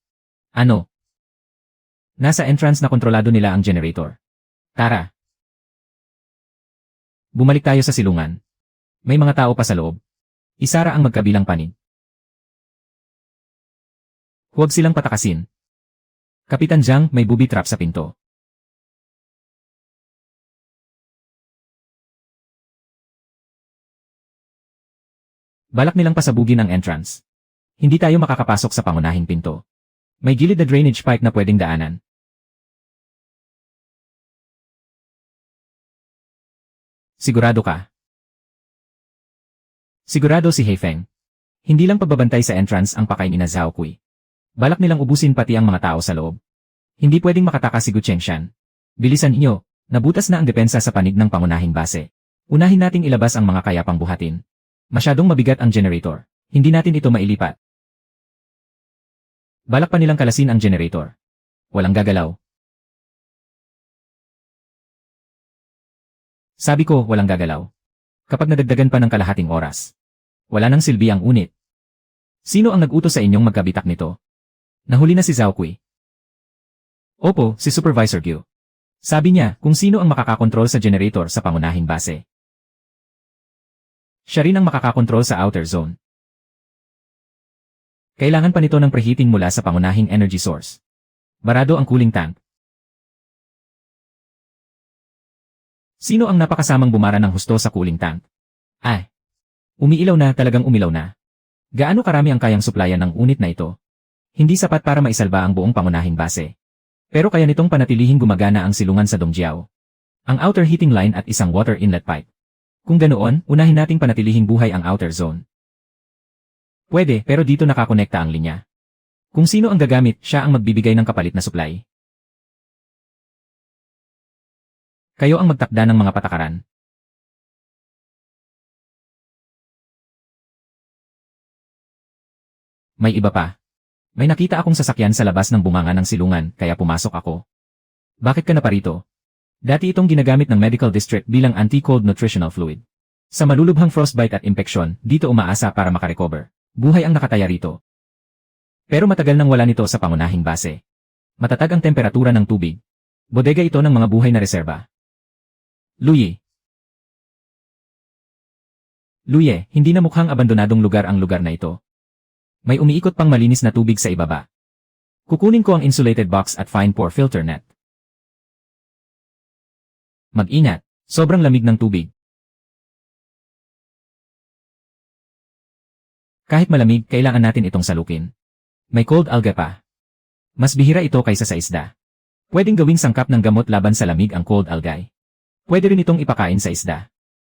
Ano? Nasa entrance na kontrolado nila ang generator. Tara. Bumalik tayo sa silungan. May mga tao pa sa loob. Isara ang magkabilang panig. Huwag silang patakasin. Kapitan Zhang, may booby trap sa pinto. Balak nilang pasabugin ang entrance. Hindi tayo makakapasok sa pangunahing pinto. May gilid na drainage pipe na pwedeng daanan. Sigurado ka? Sigurado si Heifeng. Hindi lang pagbabantay sa entrance ang pakain ina Zhao Kui. Balak nilang ubusin pati ang mga tao sa loob. Hindi pwedeng makatakas si Gu Chengshan. Bilisan niyo, nabutas na ang depensa sa panig ng pangunahing base. Unahin nating ilabas ang mga kayapang buhatin. Masyadong mabigat ang generator. Hindi natin ito mailipat. Balak pa nilang kalasin ang generator. Walang gagalaw. Sabi ko, walang gagalaw. Kapag nadagdagan pa ng kalahating oras, wala nang silbi ang unit. Sino ang nag-utos sa inyong magkabitak nito? Nahuli na si Zhao Kui. Opo, si Supervisor Gyu. Sabi niya kung sino ang makakakontrol sa generator sa pangunahing base. Siya rin ang makakakontrol sa outer zone. Kailangan pa nito ng preheating mula sa pangunahing energy source. Barado ang cooling tank. Sino ang napakasamang bumara ng husto sa cooling tank? Ay! Umiilaw na, talagang umilaw na. Gaano karami ang kayang suplayan ng unit na ito? Hindi sapat para maisalba ang buong pangunahing base. Pero kaya nitong panatilihing gumagana ang silungan sa Dongjiao. Ang outer heating line at isang water inlet pipe. Kung ganoon, unahin nating panatilihing buhay ang outer zone. Pwede, pero dito nakakonekta ang linya. Kung sino ang gagamit, siya ang magbibigay ng kapalit na supply. Kayo ang magtakda ng mga patakaran. May iba pa. May nakita akong sasakyan sa labas ng bunganga ng silungan, kaya pumasok ako. Bakit ka na parito? Dati itong ginagamit ng medical district bilang anti-cold nutritional fluid. Sa malulubhang frostbite at impeksyon, dito umaasa para makarecover. Buhay ang nakataya rito. Pero matagal nang wala nito sa pangunahing base. Matatag ang temperatura ng tubig. Bodega ito ng mga buhay na reserba. Luye. Luye, hindi na mukhang abandonadong lugar ang lugar na ito. May umiikot pang malinis na tubig sa ibaba. Kukunin ko ang insulated box at fine pore filter net. Mag-ingat, sobrang lamig ng tubig. Kahit malamig, kailangan natin itong salukin. May cold algae pa. Mas bihira ito kaysa sa isda. Pwedeng gawing sangkap ng gamot laban sa lamig ang cold algae. Pwede rin itong ipakain sa isda.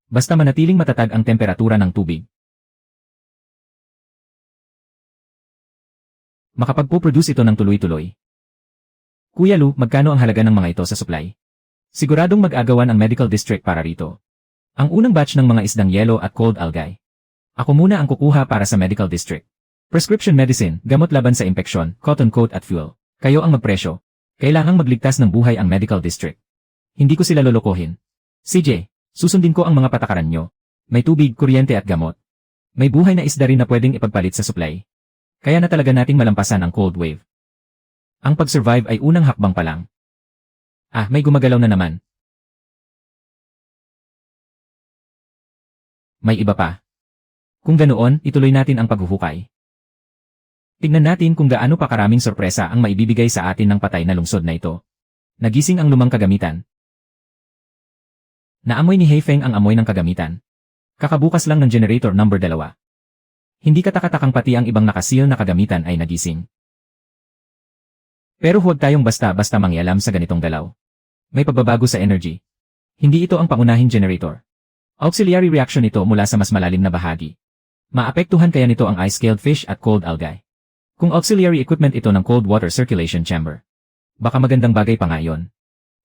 Basta manatiling matatag ang temperatura ng tubig. Makapagpo-produce ito ng tuloy-tuloy. Kuya Lu, magkano ang halaga ng mga ito sa supply? Siguradong mag-agawan ang medical district para rito. Ang unang batch ng mga isdang yelo at cold algae. Ako muna ang kukuha para sa medical district. Prescription medicine, gamot laban sa impeksyon, cotton coat at fuel. Kayo ang magpresyo. Kailangang magligtas ng buhay ang medical district. Hindi ko sila lolokohin. CJ, susundin ko ang mga patakaran nyo. May tubig, kuryente at gamot. May buhay na isda rin na pwedeng ipagpalit sa supply. Kaya na talaga nating malampasan ang cold wave. Ang pag-survive ay unang hakbang pa lang. May gumagalaw na naman. May iba pa. Kung ganoon, ituloy natin ang paghuhukay. Tignan natin kung gaano pa karaming sorpresa ang maibibigay sa atin ng patay na lungsod na ito. Nagising ang lumang kagamitan. Naamoy ni Heifeng ang amoy ng kagamitan. Kakabukas lang ng generator number 2. Hindi katakatakang pati ang ibang nakasil na kagamitan ay nagising. Pero huwag tayong basta-basta mangyalam sa ganitong galaw. May pagbabago sa energy. Hindi ito ang pangunahing generator. Auxiliary reaction ito mula sa mas malalim na bahagi. Maapektuhan kaya nito ang ice-scaled fish at cold algae. Kung auxiliary equipment ito ng cold water circulation chamber. Baka magandang bagay pa nga yun.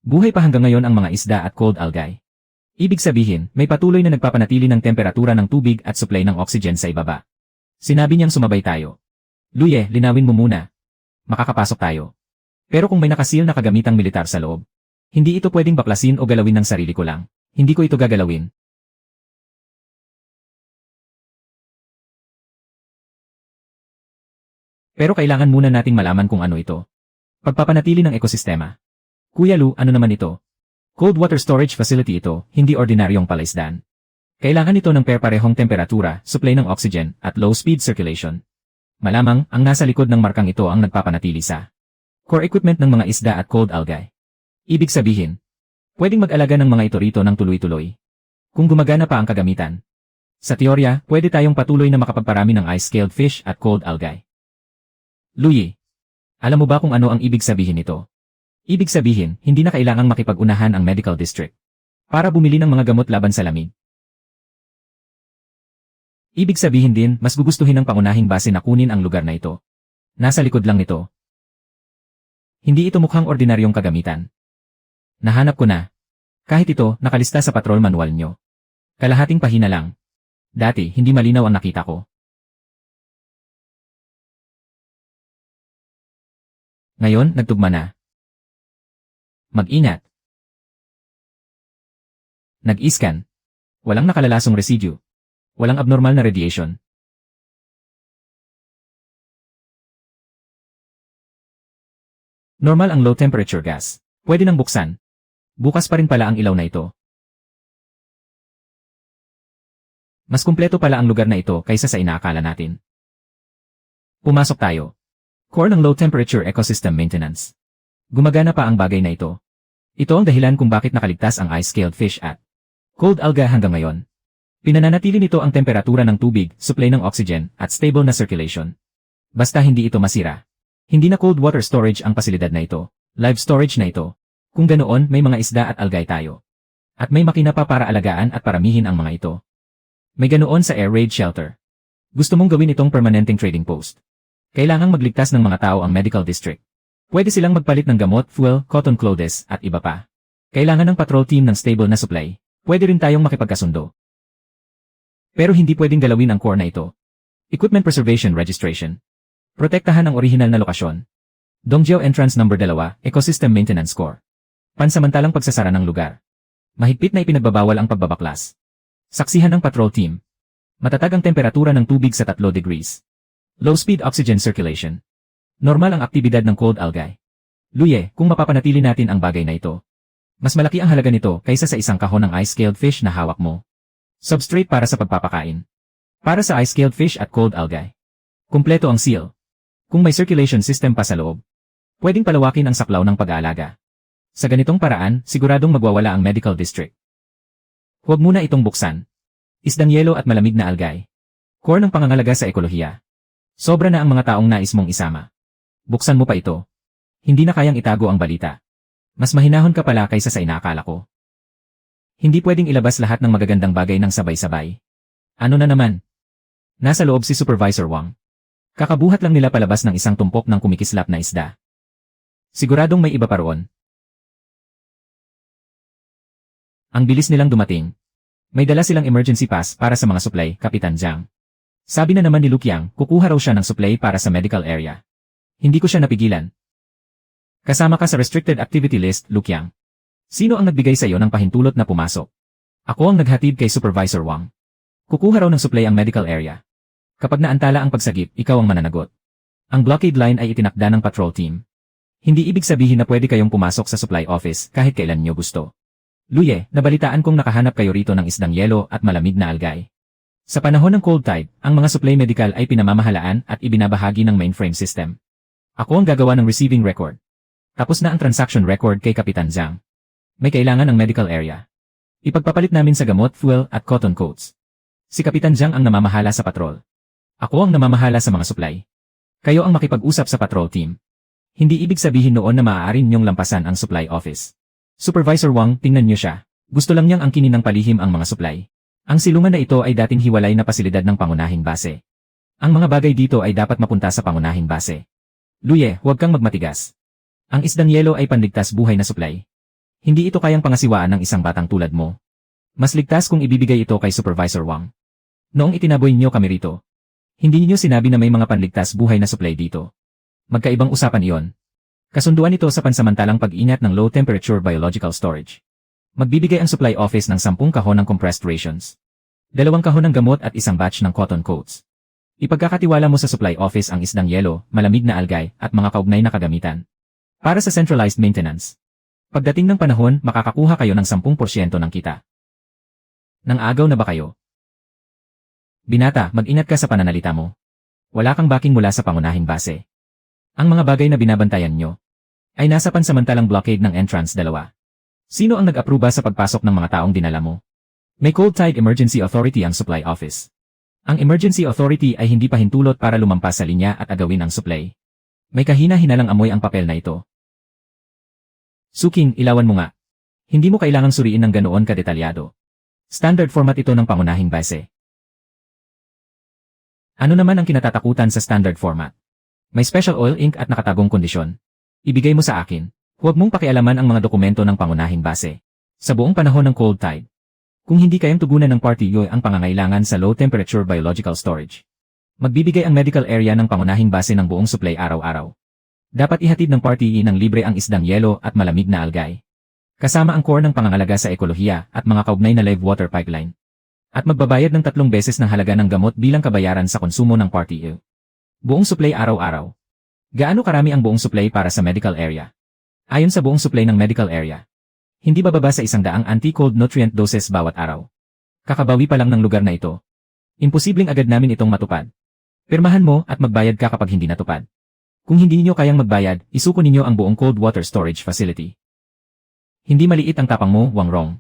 Buhay pa hanggang ngayon ang mga isda at cold algae. Ibig sabihin, may patuloy na nagpapanatili ng temperatura ng tubig at supply ng oxygen sa ibaba. Sinabi niyang sumabay tayo. Luye, linawin mo muna. Makakapasok tayo. Pero kung may nakasil na kagamitang militar sa loob, hindi ito pwedeng baklasin o galawin ng sarili ko lang. Hindi ko ito gagalawin. Pero kailangan muna nating malaman kung ano ito. Pagpapanatili ng ekosistema. Kuya Lu, ano naman ito? Cold water storage facility ito, hindi ordinaryong palaisdaan. Kailangan ito ng pare-parehong temperatura, supply ng oxygen, at low-speed circulation. Malamang, ang nasa likod ng markang ito ang nagpapanatili sa core equipment ng mga isda at cold algae. Ibig sabihin, pwedeng mag-alaga ng mga ito rito ng tuloy-tuloy. Kung gumagana pa ang kagamitan. Sa teorya, pwede tayong patuloy na makapagparami ng ice-scaled fish at cold algae. Luyi, alam mo ba kung ano ang ibig sabihin nito? Ibig sabihin, hindi na kailangang makipag-unahan ang medical district para bumili ng mga gamot laban sa lamig. Ibig sabihin din, mas gugustuhin ng pangunahing base na kunin ang lugar na ito. Nasa likod lang nito. Hindi ito mukhang ordinaryong kagamitan. Nahanap ko na. Kahit ito, nakalista sa patrol manual nyo. Kalahating pahina lang. Dati, hindi malinaw ang nakita ko. Ngayon, nagtugma na. Mag-ingat. Nag-iscan. Walang nakalalasong residue. Walang abnormal na radiation. Normal ang low temperature gas. Pwede nang buksan. Bukas pa rin pala ang ilaw na ito. Mas kumpleto pala ang lugar na ito kaysa sa inaakala natin. Pumasok tayo. Core ng Low Temperature Ecosystem Maintenance. Gumagana pa ang bagay na ito. Ito ang dahilan kung bakit nakaligtas ang ice-scaled fish at cold algae hanggang ngayon. Pinananatili nito ang temperatura ng tubig, supply ng oxygen, at stable na circulation. Basta hindi ito masira. Hindi na cold water storage ang pasilidad na ito. Live storage na ito. Kung ganoon, may mga isda at algae tayo. At may makina pa para alagaan at paramihin ang mga ito. May ganoon sa air raid shelter. Gusto mong gawin itong permanenteng trading post. Kailangang magligtas ng mga tao ang medical district. Pwede silang magpalit ng gamot, fuel, cotton clothes, at iba pa. Kailangan ng patrol team ng stable na supply. Pwede rin tayong makipagkasundo. Pero hindi pwedeng galawin ang core na ito. Equipment Preservation Registration. Protektahan ang orihinal na lokasyon. Dongjiao Entrance Number 2, Ecosystem Maintenance Core. Pansamantalang pagsasara ng lugar. Mahigpit na ipinagbabawal ang pagbabaklas. Saksihan ng patrol team. Matatag ang temperatura ng tubig sa 3 degrees. Low-speed oxygen circulation. Normal ang aktibidad ng cold algae. Luye, kung mapapanatili natin ang bagay na ito. Mas malaki ang halaga nito kaysa sa isang kahon ng ice-scaled fish na hawak mo. Substrate para sa pagpapakain. Para sa ice-scaled fish at cold algae. Kumpleto ang seal. Kung may circulation system pa sa loob, pwedeng palawakin ang saklaw ng pag-aalaga. Sa ganitong paraan, siguradong magwawala ang medical district. Huwag muna itong buksan. Isdang yelo at malamig na algae. Core ng pangangalaga sa ekolohiya. Sobra na ang mga taong nais mong isama. Buksan mo pa ito. Hindi na kayang itago ang balita. Mas mahinahon ka pala kaysa sa inaakala ko. Hindi pwedeng ilabas lahat ng magagandang bagay ng sabay-sabay. Ano na naman? Nasa loob si Supervisor Wang. Kakabuhat lang nila palabas ng isang tumpok ng kumikislap na isda. Siguradong may iba pa roon. Ang bilis nilang dumating. May dala silang emergency pass para sa mga supply, Kapitan Jiang. Sabi na naman ni Lu Qiang, kukuha raw siya ng supply para sa medical area. Hindi ko siya napigilan. Kasama ka sa restricted activity list, Lu Qiang. Sino ang nagbigay sa iyo ng pahintulot na pumasok? Ako ang naghatid kay Supervisor Wang. Kukuha raw ng supply ang medical area. Kapag naantala ang pagsagip, ikaw ang mananagot. Ang blockade line ay itinakda ng patrol team. Hindi ibig sabihin na pwede kayong pumasok sa supply office kahit kailan niyo gusto. Luye, nabalitaan kong nakahanap kayo rito ng isdang yelo at malamig na algay. Sa panahon ng cold tide, ang mga supply medical ay pinamamahalaan at ibinabahagi ng mainframe system. Ako ang gagawa ng receiving record. Tapos na ang transaction record kay Kapitan Jiang. May kailangan ng medical area. Ipagpapalit namin sa gamot, fuel at cotton coats. Si Kapitan Jiang ang namamahala sa patrol. Ako ang namamahala sa mga supply. Kayo ang makipag-usap sa patrol team. Hindi ibig sabihin noon na maaari niyong lampasan ang supply office. Supervisor Wang, tingnan niyo siya. Gusto lang niyang angkinin ng palihim ang mga supply. Ang silungan na ito ay dating hiwalay na pasilidad ng pangunahing base. Ang mga bagay dito ay dapat mapunta sa pangunahing base. Luye, huwag kang magmatigas. Ang isdang yelo ay panligtas buhay na supply. Hindi ito kayang pangasiwaan ng isang batang tulad mo. Mas ligtas kung ibibigay ito kay Supervisor Wang. Noong itinaboy niyo kami rito, hindi niyo sinabi na may mga panligtas buhay na supply dito. Magkaibang usapan iyon. Kasunduan ito sa pansamantalang pag-ingat ng low-temperature biological storage. Magbibigay ang supply office ng 10 kahon ng compressed rations, 2 kahon ng gamot at isang batch ng cotton coats. Ipagkakatiwala mo sa supply office ang isdang yelo, malamig na algay, at mga kaugnay na kagamitan. Para sa centralized maintenance. Pagdating ng panahon, makakakuha kayo ng 10% ng kita. Nang agaw na ba kayo? Binata, mag-ingat ka sa pananalita mo. Wala kang backing mula sa pangunahing base. Ang mga bagay na binabantayan nyo ay nasa pansamantalang blockade ng entrance 2. Sino ang nag-apruba sa pagpasok ng mga taong dinala mo? May Cold Tide Emergency Authority ang supply office. Ang emergency authority ay hindi pahintulot para lumampas sa linya at agawin ang supply. May kahina-hinalang amoy ang papel na ito. Suking, ilawan mo nga. Hindi mo kailangang suriin ng ganoon kadetalyado. Standard format ito ng pangunahing base. Ano naman ang kinatatakutan sa standard format? May special oil ink at nakatagong kondisyon. Ibigay mo sa akin. Huwag mong pakialaman ang mga dokumento ng pangunahing base. Sa buong panahon ng cold tide. Kung hindi kayang tugunan ng Party U ang pangangailangan sa low temperature biological storage. Magbibigay ang medical area ng pangunahing base ng buong supply araw-araw. Dapat ihatid ng Party E ng libre ang isdang yelo at malamig na algay. Kasama ang core ng pangangalaga sa ekolohiya at mga kaugnay na live water pipeline. At magbabayad ng 3 beses ng halaga ng gamot bilang kabayaran sa konsumo ng Party U. Buong supply araw-araw. Gaano karami ang buong supply para sa medical area? Ayon sa buong supply ng medical area, hindi bababa sa 100 anti-cold nutrient doses bawat araw. Kakabawi pa lang ng lugar na ito. Imposibleng agad namin itong matupad. Pirmahan mo at magbayad ka kapag hindi natupad. Kung hindi niyo kayang magbayad, isuko ninyo ang buong cold water storage facility. Hindi maliit ang tapang mo, Wang Rong.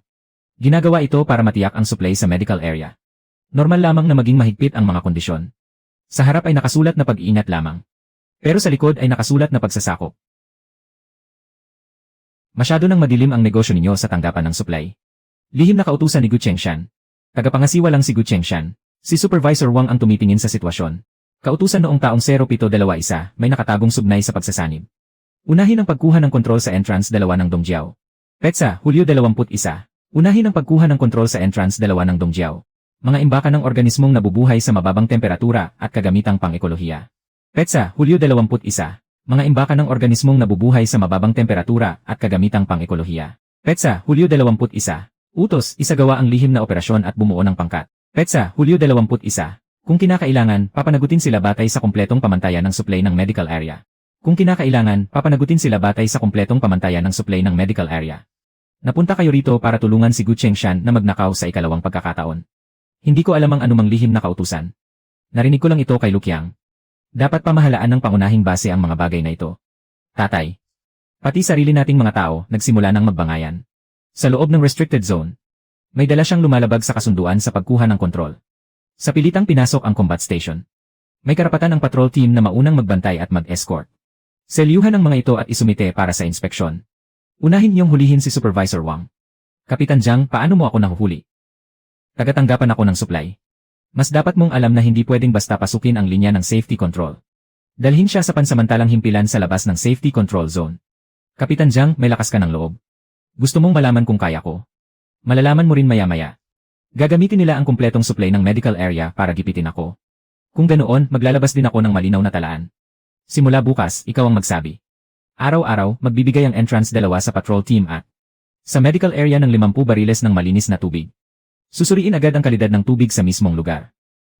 Ginagawa ito para matiyak ang supply sa medical area. Normal lamang na maging mahigpit ang mga kondisyon. Sa harap ay nakasulat na pag-iingat lamang. Pero sa likod ay nakasulat na pagsasakop. Masyado nang madilim ang negosyo ninyo sa tanggapan ng supply. Lihim na kautusan ni Gu Chengshan. Tagapangasiwa lang si Gu Chengshan. Si Supervisor Wang ang tumitingin sa sitwasyon. Kautusan noong taong 0721 may nakatagong sugnay sa pagsasanib. Unahin ang pagkuha ng kontrol sa entrance 2 ng Dongjiao. Petsa, Hulyo 21. Unahin ang pagkuha ng kontrol sa entrance 2 ng Dongjiao. Mga imbaka ng organismong nabubuhay sa mababang temperatura at kagamitang pang-ekolohiya. Petsa, Hulyo 21. Mga imbaka ng organismong nabubuhay sa mababang temperatura at kagamitang pang-ekolohiya. Petsa, Hulyo 21. Utos, isagawa ang lihim na operasyon at bumuo ng pangkat. Petsa, Hulyo 21. Kung kinakailangan, papanagutin sila batay sa kumpletong pamantayan ng supply ng medical area. Kung kinakailangan, papanagutin sila batay sa kumpletong pamantayan ng supply ng medical area. Napunta kayo rito para tulungan si Gu Chengshan na magnakaw sa ikalawang pagkakataon. Hindi ko alam ang anumang lihim na kautusan. Narinig ko lang ito kay Lu Qiang. Dapat pamahalaan ng pangunahing base ang mga bagay na ito. Tatay. Pati sarili nating mga tao nagsimula ng magbangayan. Sa loob ng restricted zone, may dala siyang lumalabag sa kasunduan sa pagkuha ng kontrol. Sa pilitang pinasok ang combat station. May karapatan ang patrol team na maunang magbantay at mag-escort. Selyuhan ang mga ito at isumite para sa inspeksyon. Unahin niyong hulihin si Supervisor Wang. Kapitan Jiang, paano mo ako nahuhuli? Tagatanggapan ako ng supply. Mas dapat mong alam na hindi pwedeng basta pasukin ang linya ng safety control. Dalhin siya sa pansamantalang himpilan sa labas ng safety control zone. Kapitan Jiang, may lakas ka ng loob. Gusto mong malaman kung kaya ko? Malalaman mo rin maya-maya. Gagamitin nila ang kumpletong supply ng medical area para gipitin ako. Kung ganoon, maglalabas din ako ng malinaw na talaan. Simula bukas, ikaw ang magsabi. Araw-araw, magbibigay ang entrance 2 sa patrol team at sa medical area ng 50 bariles ng malinis na tubig. Susuriin agad ang kalidad ng tubig sa mismong lugar.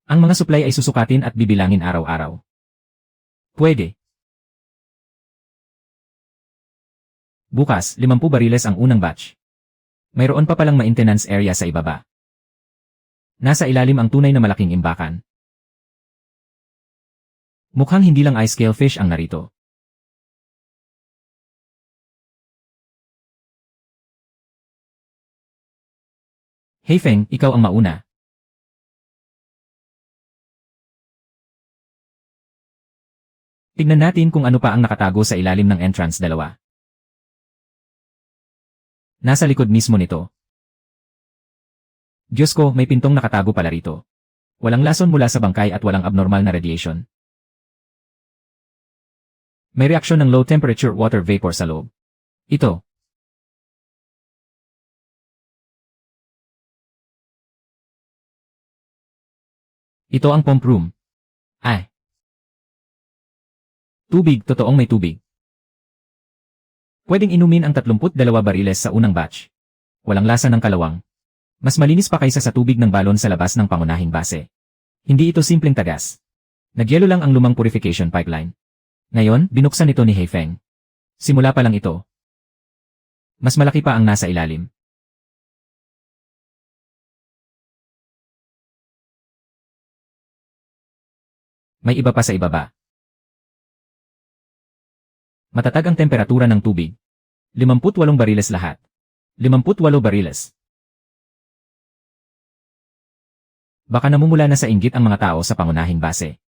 Ang mga supply ay susukatin at bibilangin araw-araw. Pwede. Bukas, 50 bariles ang unang batch. Mayroon pa palang maintenance area sa ibaba. Nasa ilalim ang tunay na malaking imbakan. Mukhang hindi lang ice scalefish ang narito. Hey Feng, ikaw ang mauna. Tignan natin kung ano pa ang nakatago sa ilalim ng entrance 2. Nasa likod mismo nito. Diyos ko, may pintong nakatago pala rito. Walang lason mula sa bangkay at walang abnormal na radiation. May reaksyon ng low temperature water vapor sa loob. Ito. Ito ang pump room. Ay. Tubig, totoong may tubig. Pwedeng inumin ang 32 bariles sa unang batch. Walang lasa ng kalawang. Mas malinis pa kaysa sa tubig ng balon sa labas ng pangunahing base. Hindi ito simpleng tagas. Nagyelo lang ang lumang purification pipeline. Ngayon, binuksan ito ni Heifeng. Simula pa lang ito. Mas malaki pa ang nasa ilalim. May iba pa sa ibaba. Matatag ang temperatura ng tubig. 58 bariles lahat. 58 bariles. Baka namumula na sa inggit ang mga tao sa pangunahing base.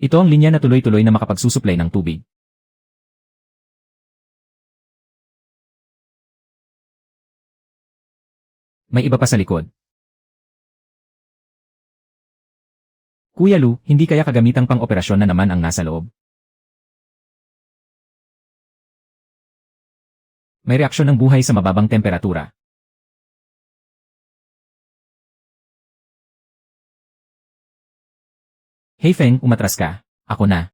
Ito ang linya na tuloy-tuloy na makapagsusupply ng tubig. May iba pa sa likod. Kuya Lu, hindi kaya kagamitang pang-operasyon na naman ang nasa loob? May reaksyon ng buhay sa mababang temperatura. Hey Feng, umatras ka. Ako na.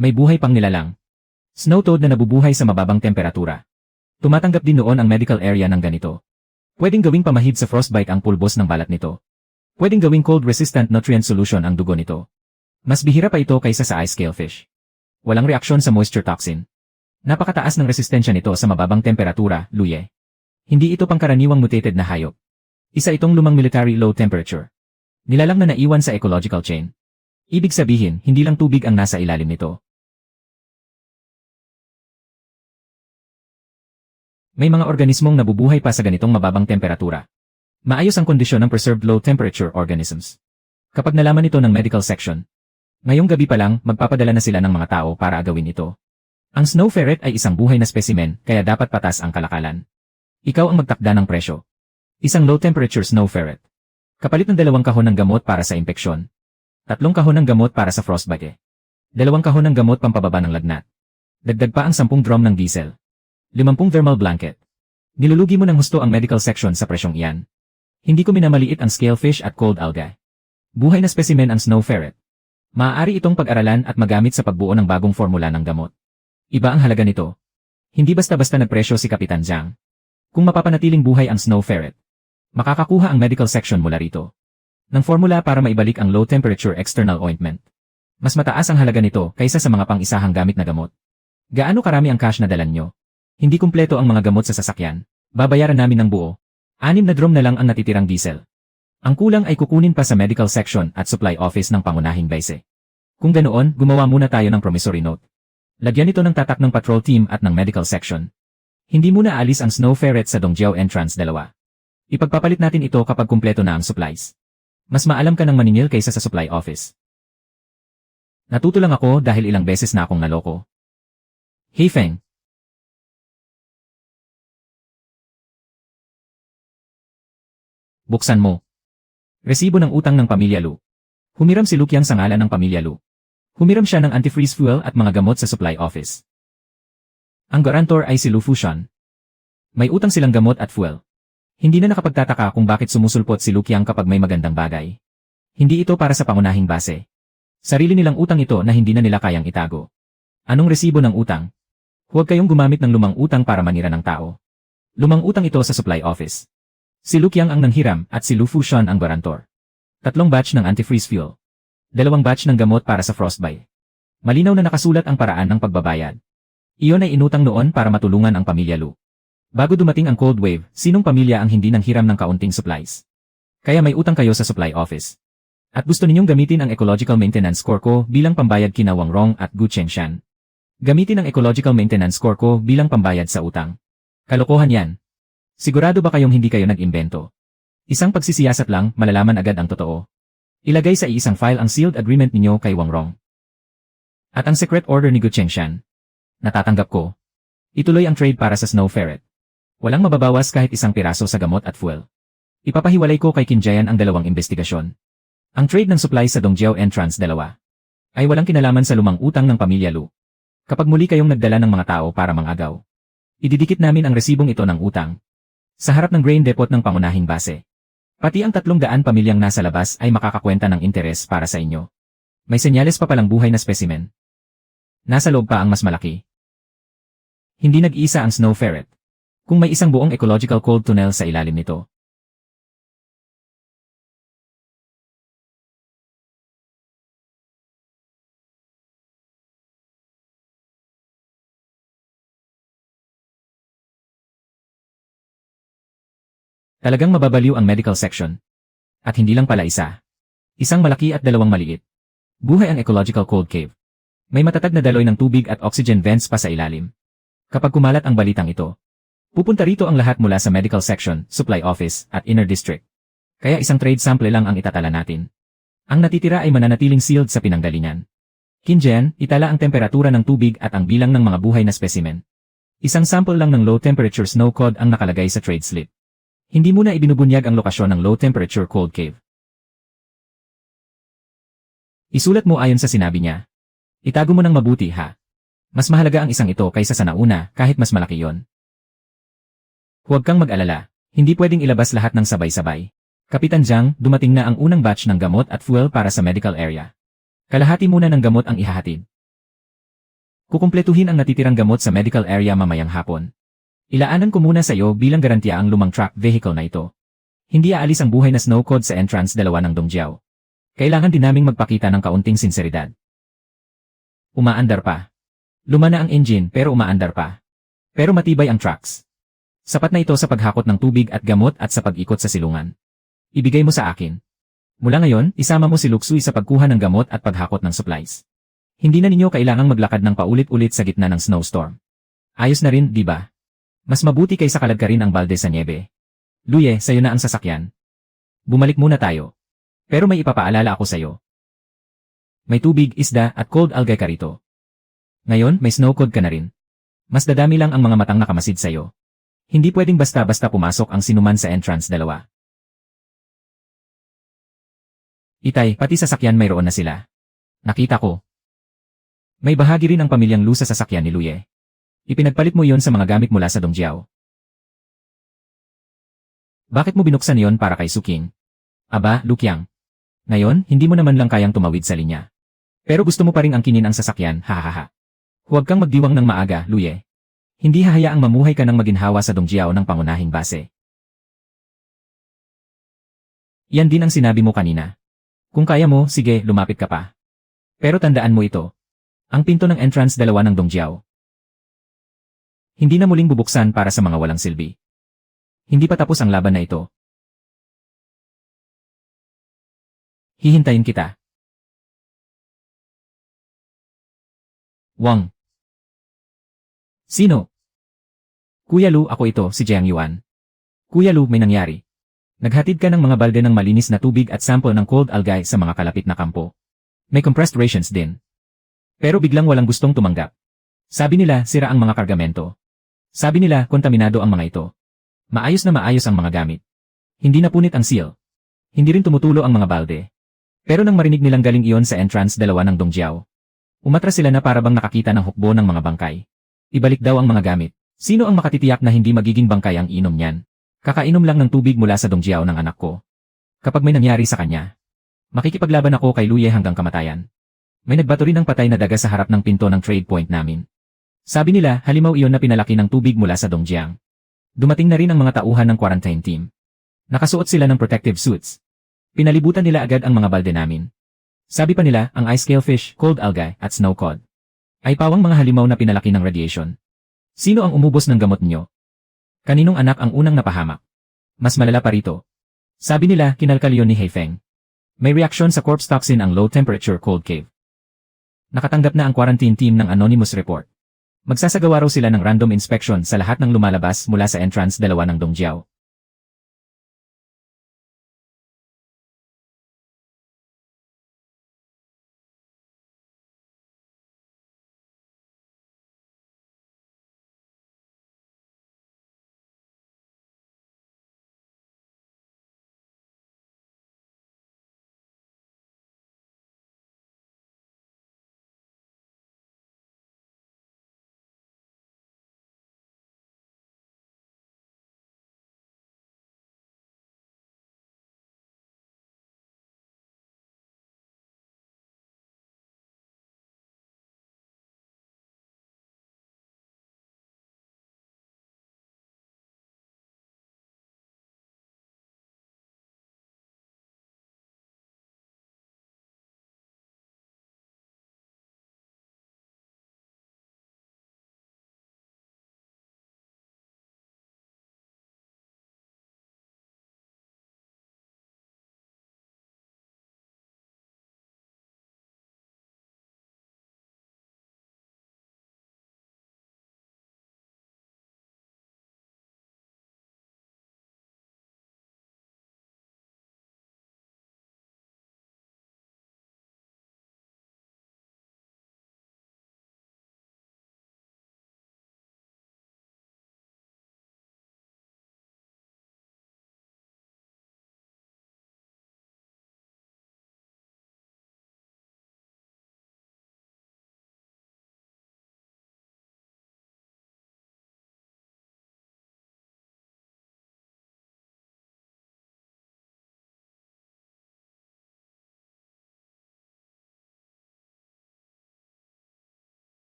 May buhay pang nilalang. Snow toad na nabubuhay sa mababang temperatura. Tumatanggap din noon ang medical area ng ganito. Pwedeng gawing pamahid sa frostbite ang pulbos ng balat nito. Pwedeng gawing cold-resistant nutrient solution ang dugo nito. Mas bihira pa ito kaysa sa ice scalefish. Walang reaksyon sa moisture toxin. Napakataas ng resistensya nito sa mababang temperatura, Luye. Hindi ito pangkaraniwang mutated na hayop. Isa itong lumang military low temperature. Nilalang na naiwan sa ecological chain. Ibig sabihin, hindi lang tubig ang nasa ilalim nito. May mga organismong nabubuhay pa sa ganitong mababang temperatura. Maayos ang kondisyon ng preserved low-temperature organisms. Kapag nalaman ito ng medical section, ngayong gabi pa lang, magpapadala na sila ng mga tao para agawin ito. Ang snow ferret ay isang buhay na specimen, kaya dapat patas ang kalakalan. Ikaw ang magtakda ng presyo. Isang low-temperature snow ferret. Kapalit ng 2 kahon ng gamot para sa impeksyon. 3 kahon ng gamot para sa frostbite. 2 kahon ng gamot pampababa ng lagnat. Dagdag pa ang 10 drum ng diesel. 50 thermal blanket. Nilulugi mo ng husto ang medical section sa presyong iyan. Hindi ko minamaliit ang scalefish at cold algae. Buhay na specimen ang snow ferret. Maaari itong pag-aralan at magamit sa pagbuo ng bagong formula ng gamot. Iba ang halaga nito. Hindi basta-basta nagpresyo si Kapitan Zhang. Kung mapapanatiling buhay ang snow ferret, makakakuha ang medical section mula rito ng formula para maibalik ang low temperature external ointment. Mas mataas ang halaga nito kaysa sa mga pang-isahang gamit na gamot. Gaano karami ang cash na dalan nyo? Hindi kumpleto ang mga gamot sa sasakyan. Babayaran namin ng buo. 6 na drum na lang ang natitirang diesel. Ang kulang ay kukunin pa sa medical section at supply office ng pangunahing base. Kung ganoon, gumawa muna tayo ng promissory note. Lagyan ito ng tatak ng patrol team at ng medical section. Hindi muna alis ang snow ferret sa Dongjiao Entrance 2. Ipagpapalit natin ito kapag kumpleto na ang supplies. Mas maalam ka ng maningil kaysa sa supply office. Natuto lang ako dahil ilang beses na akong naloko. Hey Feng. Buksan mo. Resibo ng utang ng Pamilya Lu. Humiram si Lukyang sa ngalan ng Pamilya Lu. Humiram siya ng antifreeze fuel at mga gamot sa supply office. Ang guarantor ay si Lu Fushan. May utang silang gamot at fuel. Hindi na nakapagtataka kung bakit sumusulpot si Lukyang kapag may magandang bagay. Hindi ito para sa pangunahing base. Sarili nilang utang ito na hindi na nila kayang itago. Anong resibo ng utang? Huwag kayong gumamit ng lumang utang para manira ng tao. Lumang utang ito sa supply office. Si Lukyang ang nanghiram at si Lu Fushan ang garantor. 3 batch ng antifreeze fuel. 2 batch ng gamot para sa frostbite. Malinaw na nakasulat ang paraan ng pagbabayad. Iyon ay inutang noon para matulungan ang pamilya Lu. Bago dumating ang cold wave, sinong pamilya ang hindi nanghiram ng kaunting supplies? Kaya may utang kayo sa supply office. At gusto ninyong gamitin ang ecological maintenance score ko bilang pambayad kina Wang Rong at Gu Chengshan. Gamitin ang ecological maintenance score ko bilang pambayad sa utang. Kalokohan yan. Sigurado ba kayong hindi kayo nag-imbento? Isang pagsisiyasat lang, malalaman agad ang totoo. Ilagay sa iisang file ang sealed agreement ninyo kay Wang Rong. At ang secret order ni Gu Chengshan. Natatanggap ko. Ituloy ang trade para sa Snow Ferret. Walang mababawas kahit isang piraso sa gamot at fuel. Ipapahiwalay ko kay Qin Jian ang 2 investigasyon. Ang trade ng supply sa Dongjiao Entrance 2 ay walang kinalaman sa lumang utang ng pamilya Lu. Kapag muli kayong nagdala ng mga tao para mangagaw, ididikit namin ang resibong ito ng utang sa harap ng grain depot ng pangunahing base. Pati ang 300 pamilyang nasa labas ay makakakwenta ng interes para sa inyo. May senyales pa palang buhay na specimen. Nasa loob pa ang mas malaki. Hindi nag-iisa ang Snow Ferret. Kung may isang buong ecological cold tunnel sa ilalim nito. Talagang mababaliw ang medical section. At hindi lang pala isa. Isang malaki at 2 maliit. Buhay ang ecological cold cave. May matatag na daloy ng tubig at oxygen vents pa sa ilalim. Kapag kumalat ang balitang ito, pupunta rito ang lahat mula sa medical section, supply office, at inner district. Kaya isang trade sample lang ang itatala natin. Ang natitira ay mananatiling sealed sa pinanggalingan. Qin Jian, itala ang temperatura ng tubig at ang bilang ng mga buhay na specimen. Isang sample lang ng low temperature snow cod ang nakalagay sa trade slip. Hindi mo na ibinubunyag ang lokasyon ng low temperature cold cave. Isulat mo ayon sa sinabi niya. Itago mo ng mabuti ha. Mas mahalaga ang isang ito kaysa sa nauna kahit mas malaki yon. Huwag kang mag-alala. Hindi pwedeng ilabas lahat ng sabay-sabay. Kapitan Jiang, dumating na ang unang batch ng gamot at fuel para sa medical area. Kalahati muna ng gamot ang ihahatid. Kukumpletuhin ang natitirang gamot sa medical area mamayang hapon. Ilaanan ko muna sa iyo bilang garantiya ang lumang truck vehicle na ito. Hindi aalis ang buhay na snow cod sa entrance 2 ng Dongjiao. Kailangan din naming magpakita ng kaunting sinseridad. Umaandar pa. Luma na ang engine pero umaandar pa. Pero matibay ang trucks. Sapat na ito sa paghakot ng tubig at gamot at sa pag-ikot sa silungan. Ibigay mo sa akin. Mula ngayon, isama mo si Luxuy sa pagkuha ng gamot at paghakot ng supplies. Hindi na ninyo kailangang maglakad ng paulit-ulit sa gitna ng snowstorm. Ayos na rin, di ba? Mas mabuti kaysa kalagkarin ang balde sa niebe. Luye, sayo na ang sasakyan. Bumalik muna tayo. Pero may ipapaalala ako sayo. May tubig, isda, at cold algae ka rito. Ngayon, may snow cod ka na rin. Mas dadami lang ang mga matang nakamasid sayo. Hindi pwedeng basta-basta pumasok ang sinuman sa entrance 2. Itay, pati sasakyan mayroon na sila. Nakita ko. May bahagi rin ang pamilyang Lu sa sasakyan ni Luye. Ipinagpalit mo yon sa mga gamit mula sa Dongjiao. Bakit mo binuksan yon para kay Suking? Aba, Lukyang. Ngayon, hindi mo naman lang kayang tumawid sa linya. Pero gusto mo pa rin angkinin ang sasakyan, hahaha. Huwag kang magdiwang ng maaga, Luye. Hindi hahayaang mamuhay ka ng maginhawa sa Dongjiao ng pangunahing base. Yan din ang sinabi mo kanina. Kung kaya mo, sige, lumapit ka pa. Pero tandaan mo ito. Ang pinto ng entrance 2 ng Dongjiao. Hindi na muling bubuksan para sa mga walang silbi. Hindi pa tapos ang laban na ito. Hihintayin kita. Wang. Sino? Kuya Lu, ako ito, si Jiang Yuan. Kuya Lu, may nangyari. Naghatid ka ng mga balde ng malinis na tubig at sample ng cold algae sa mga kalapit na kampo. May compressed rations din. Pero biglang walang gustong tumanggap. Sabi nila, sira ang mga kargamento. Sabi nila, kontaminado ang mga ito. Maayos na maayos ang mga gamit. Hindi na punit ang seal. Hindi rin tumutulo ang mga balde. Pero nang marinig nilang galing iyon sa entrance 2 ng Dongjiao, umatras sila na parabang nakakita ng hukbo ng mga bangkay. Ibalik daw ang mga gamit. Sino ang makatitiyak na hindi magiging bangkay ang inom niyan? Kakainom lang ng tubig mula sa dongjiao ng anak ko. Kapag may nangyari sa kanya, makikipaglaban ako kay Luye hanggang kamatayan. May nagbato rin ng patay na daga sa harap ng pinto ng trade point namin. Sabi nila, halimaw iyon na pinalaki ng tubig mula sa dongjiang. Dumating na rin ang mga tauhan ng quarantine team. Nakasuot sila ng protective suits. Pinalibutan nila agad ang mga balde namin. Sabi pa nila, ang ice scalefish, cold algae, at snow cod ay pawang mga halimaw na pinalaki ng radiation. Sino ang umubos ng gamot nyo? Kaninong anak ang unang napahamak? Mas malala pa rito. Sabi nila, kinalkal yun ni Heifeng. May reaksyon sa corpse toxin ang low temperature cold cave. Nakatanggap na ang quarantine team ng anonymous report. Magsasagawa raw sila ng random inspection sa lahat ng lumalabas mula sa entrance 2 ng dongjiao.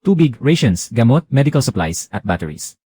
Tubig, rations, gamot, medical supplies, at batteries.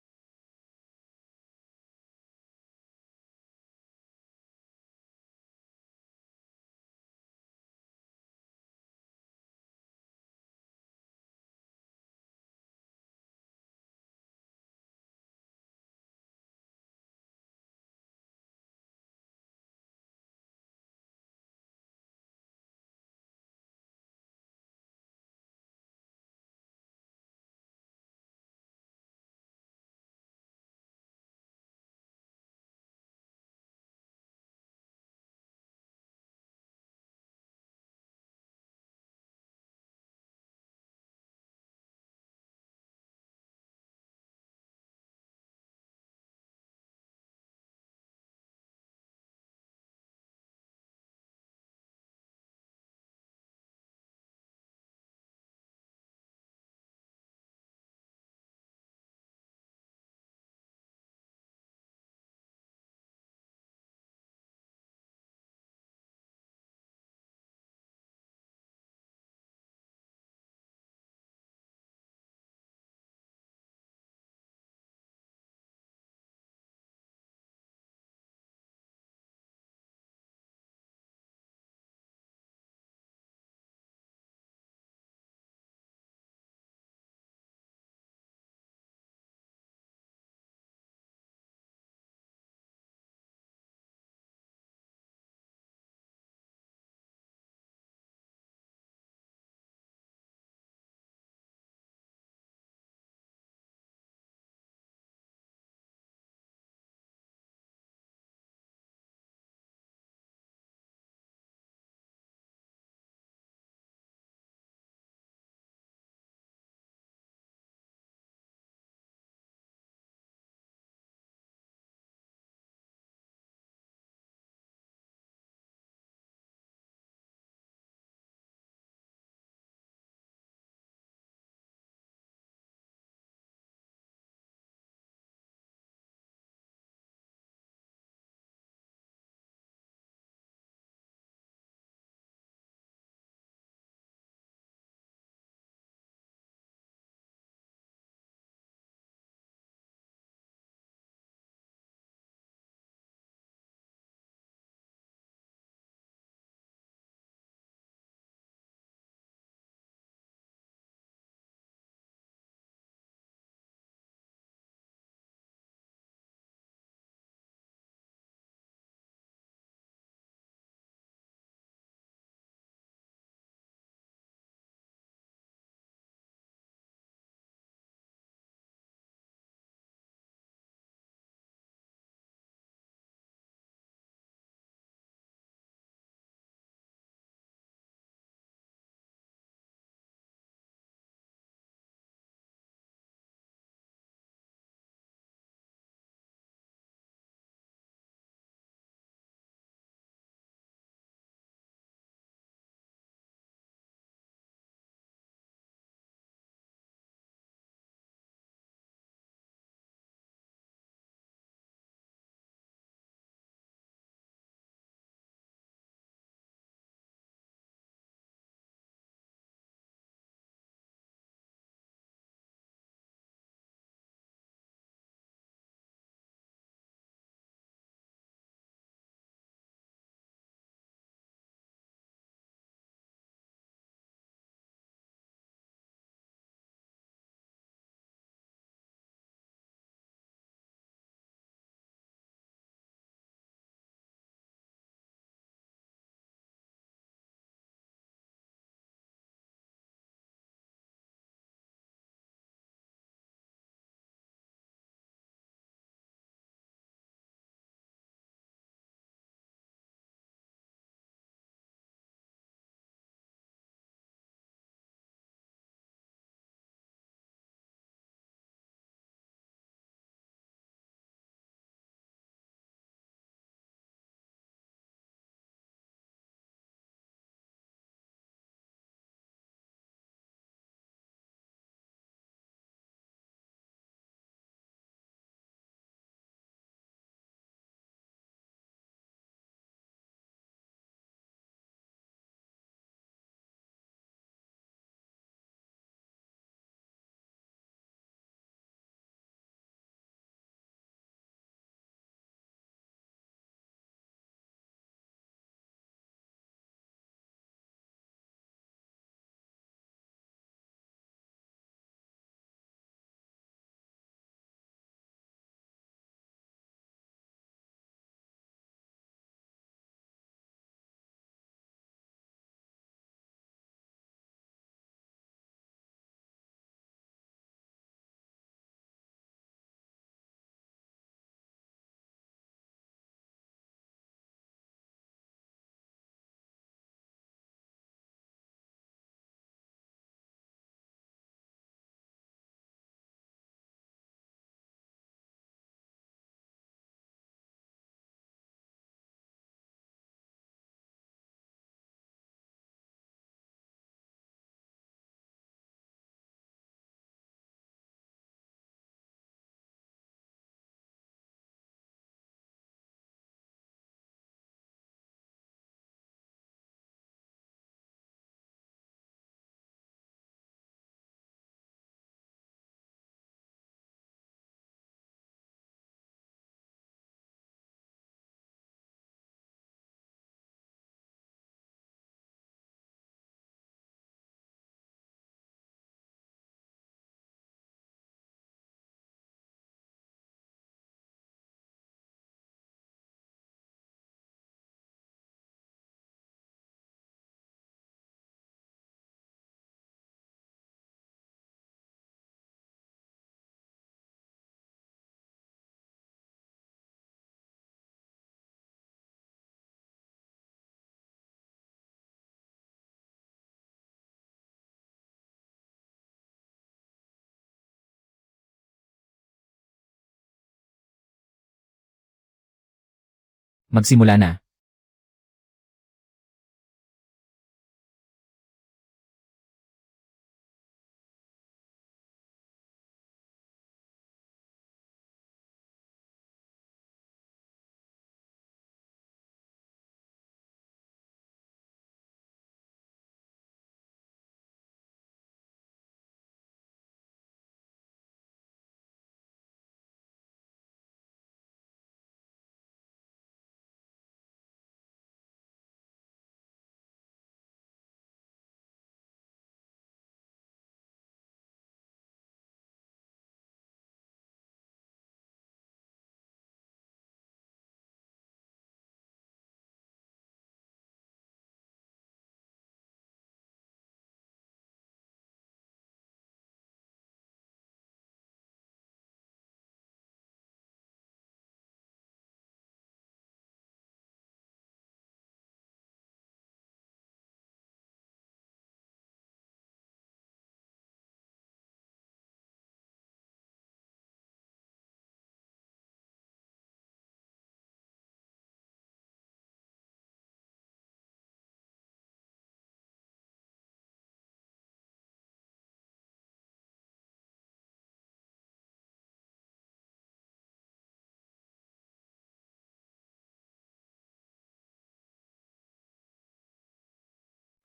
Magsimula na.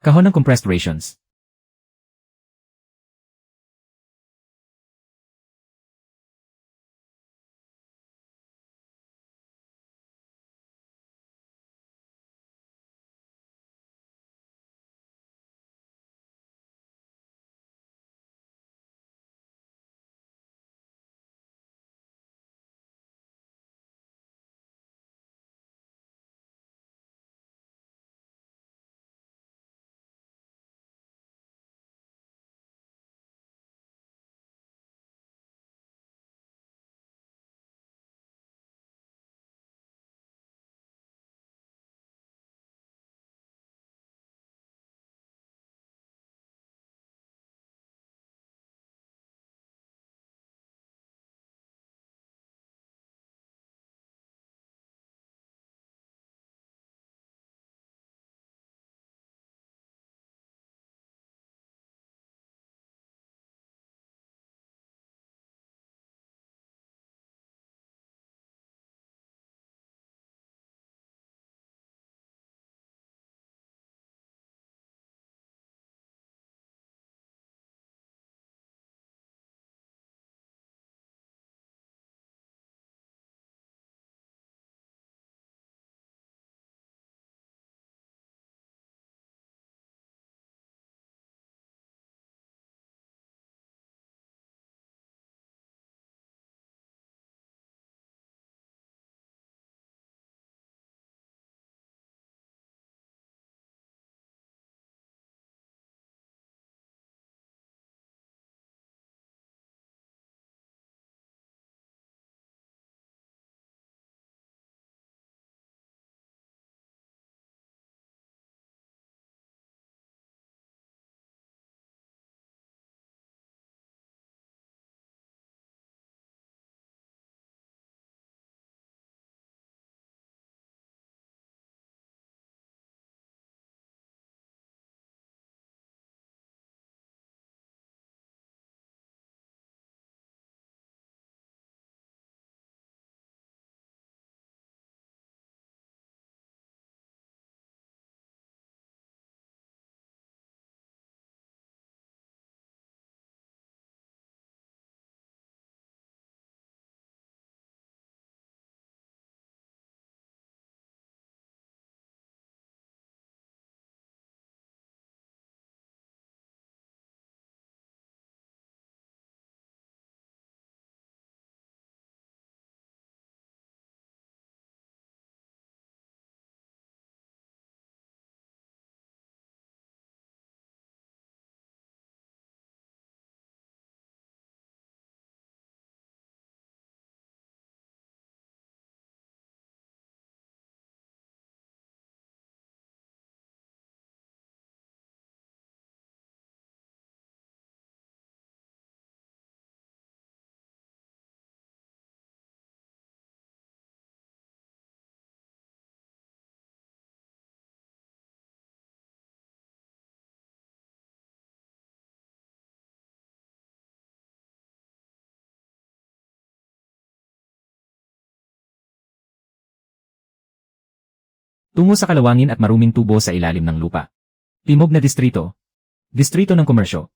Kahon ng compressed rations. Tungo sa kalawangin at maruming tubo sa ilalim ng lupa. Timog na distrito. Distrito ng komersyo.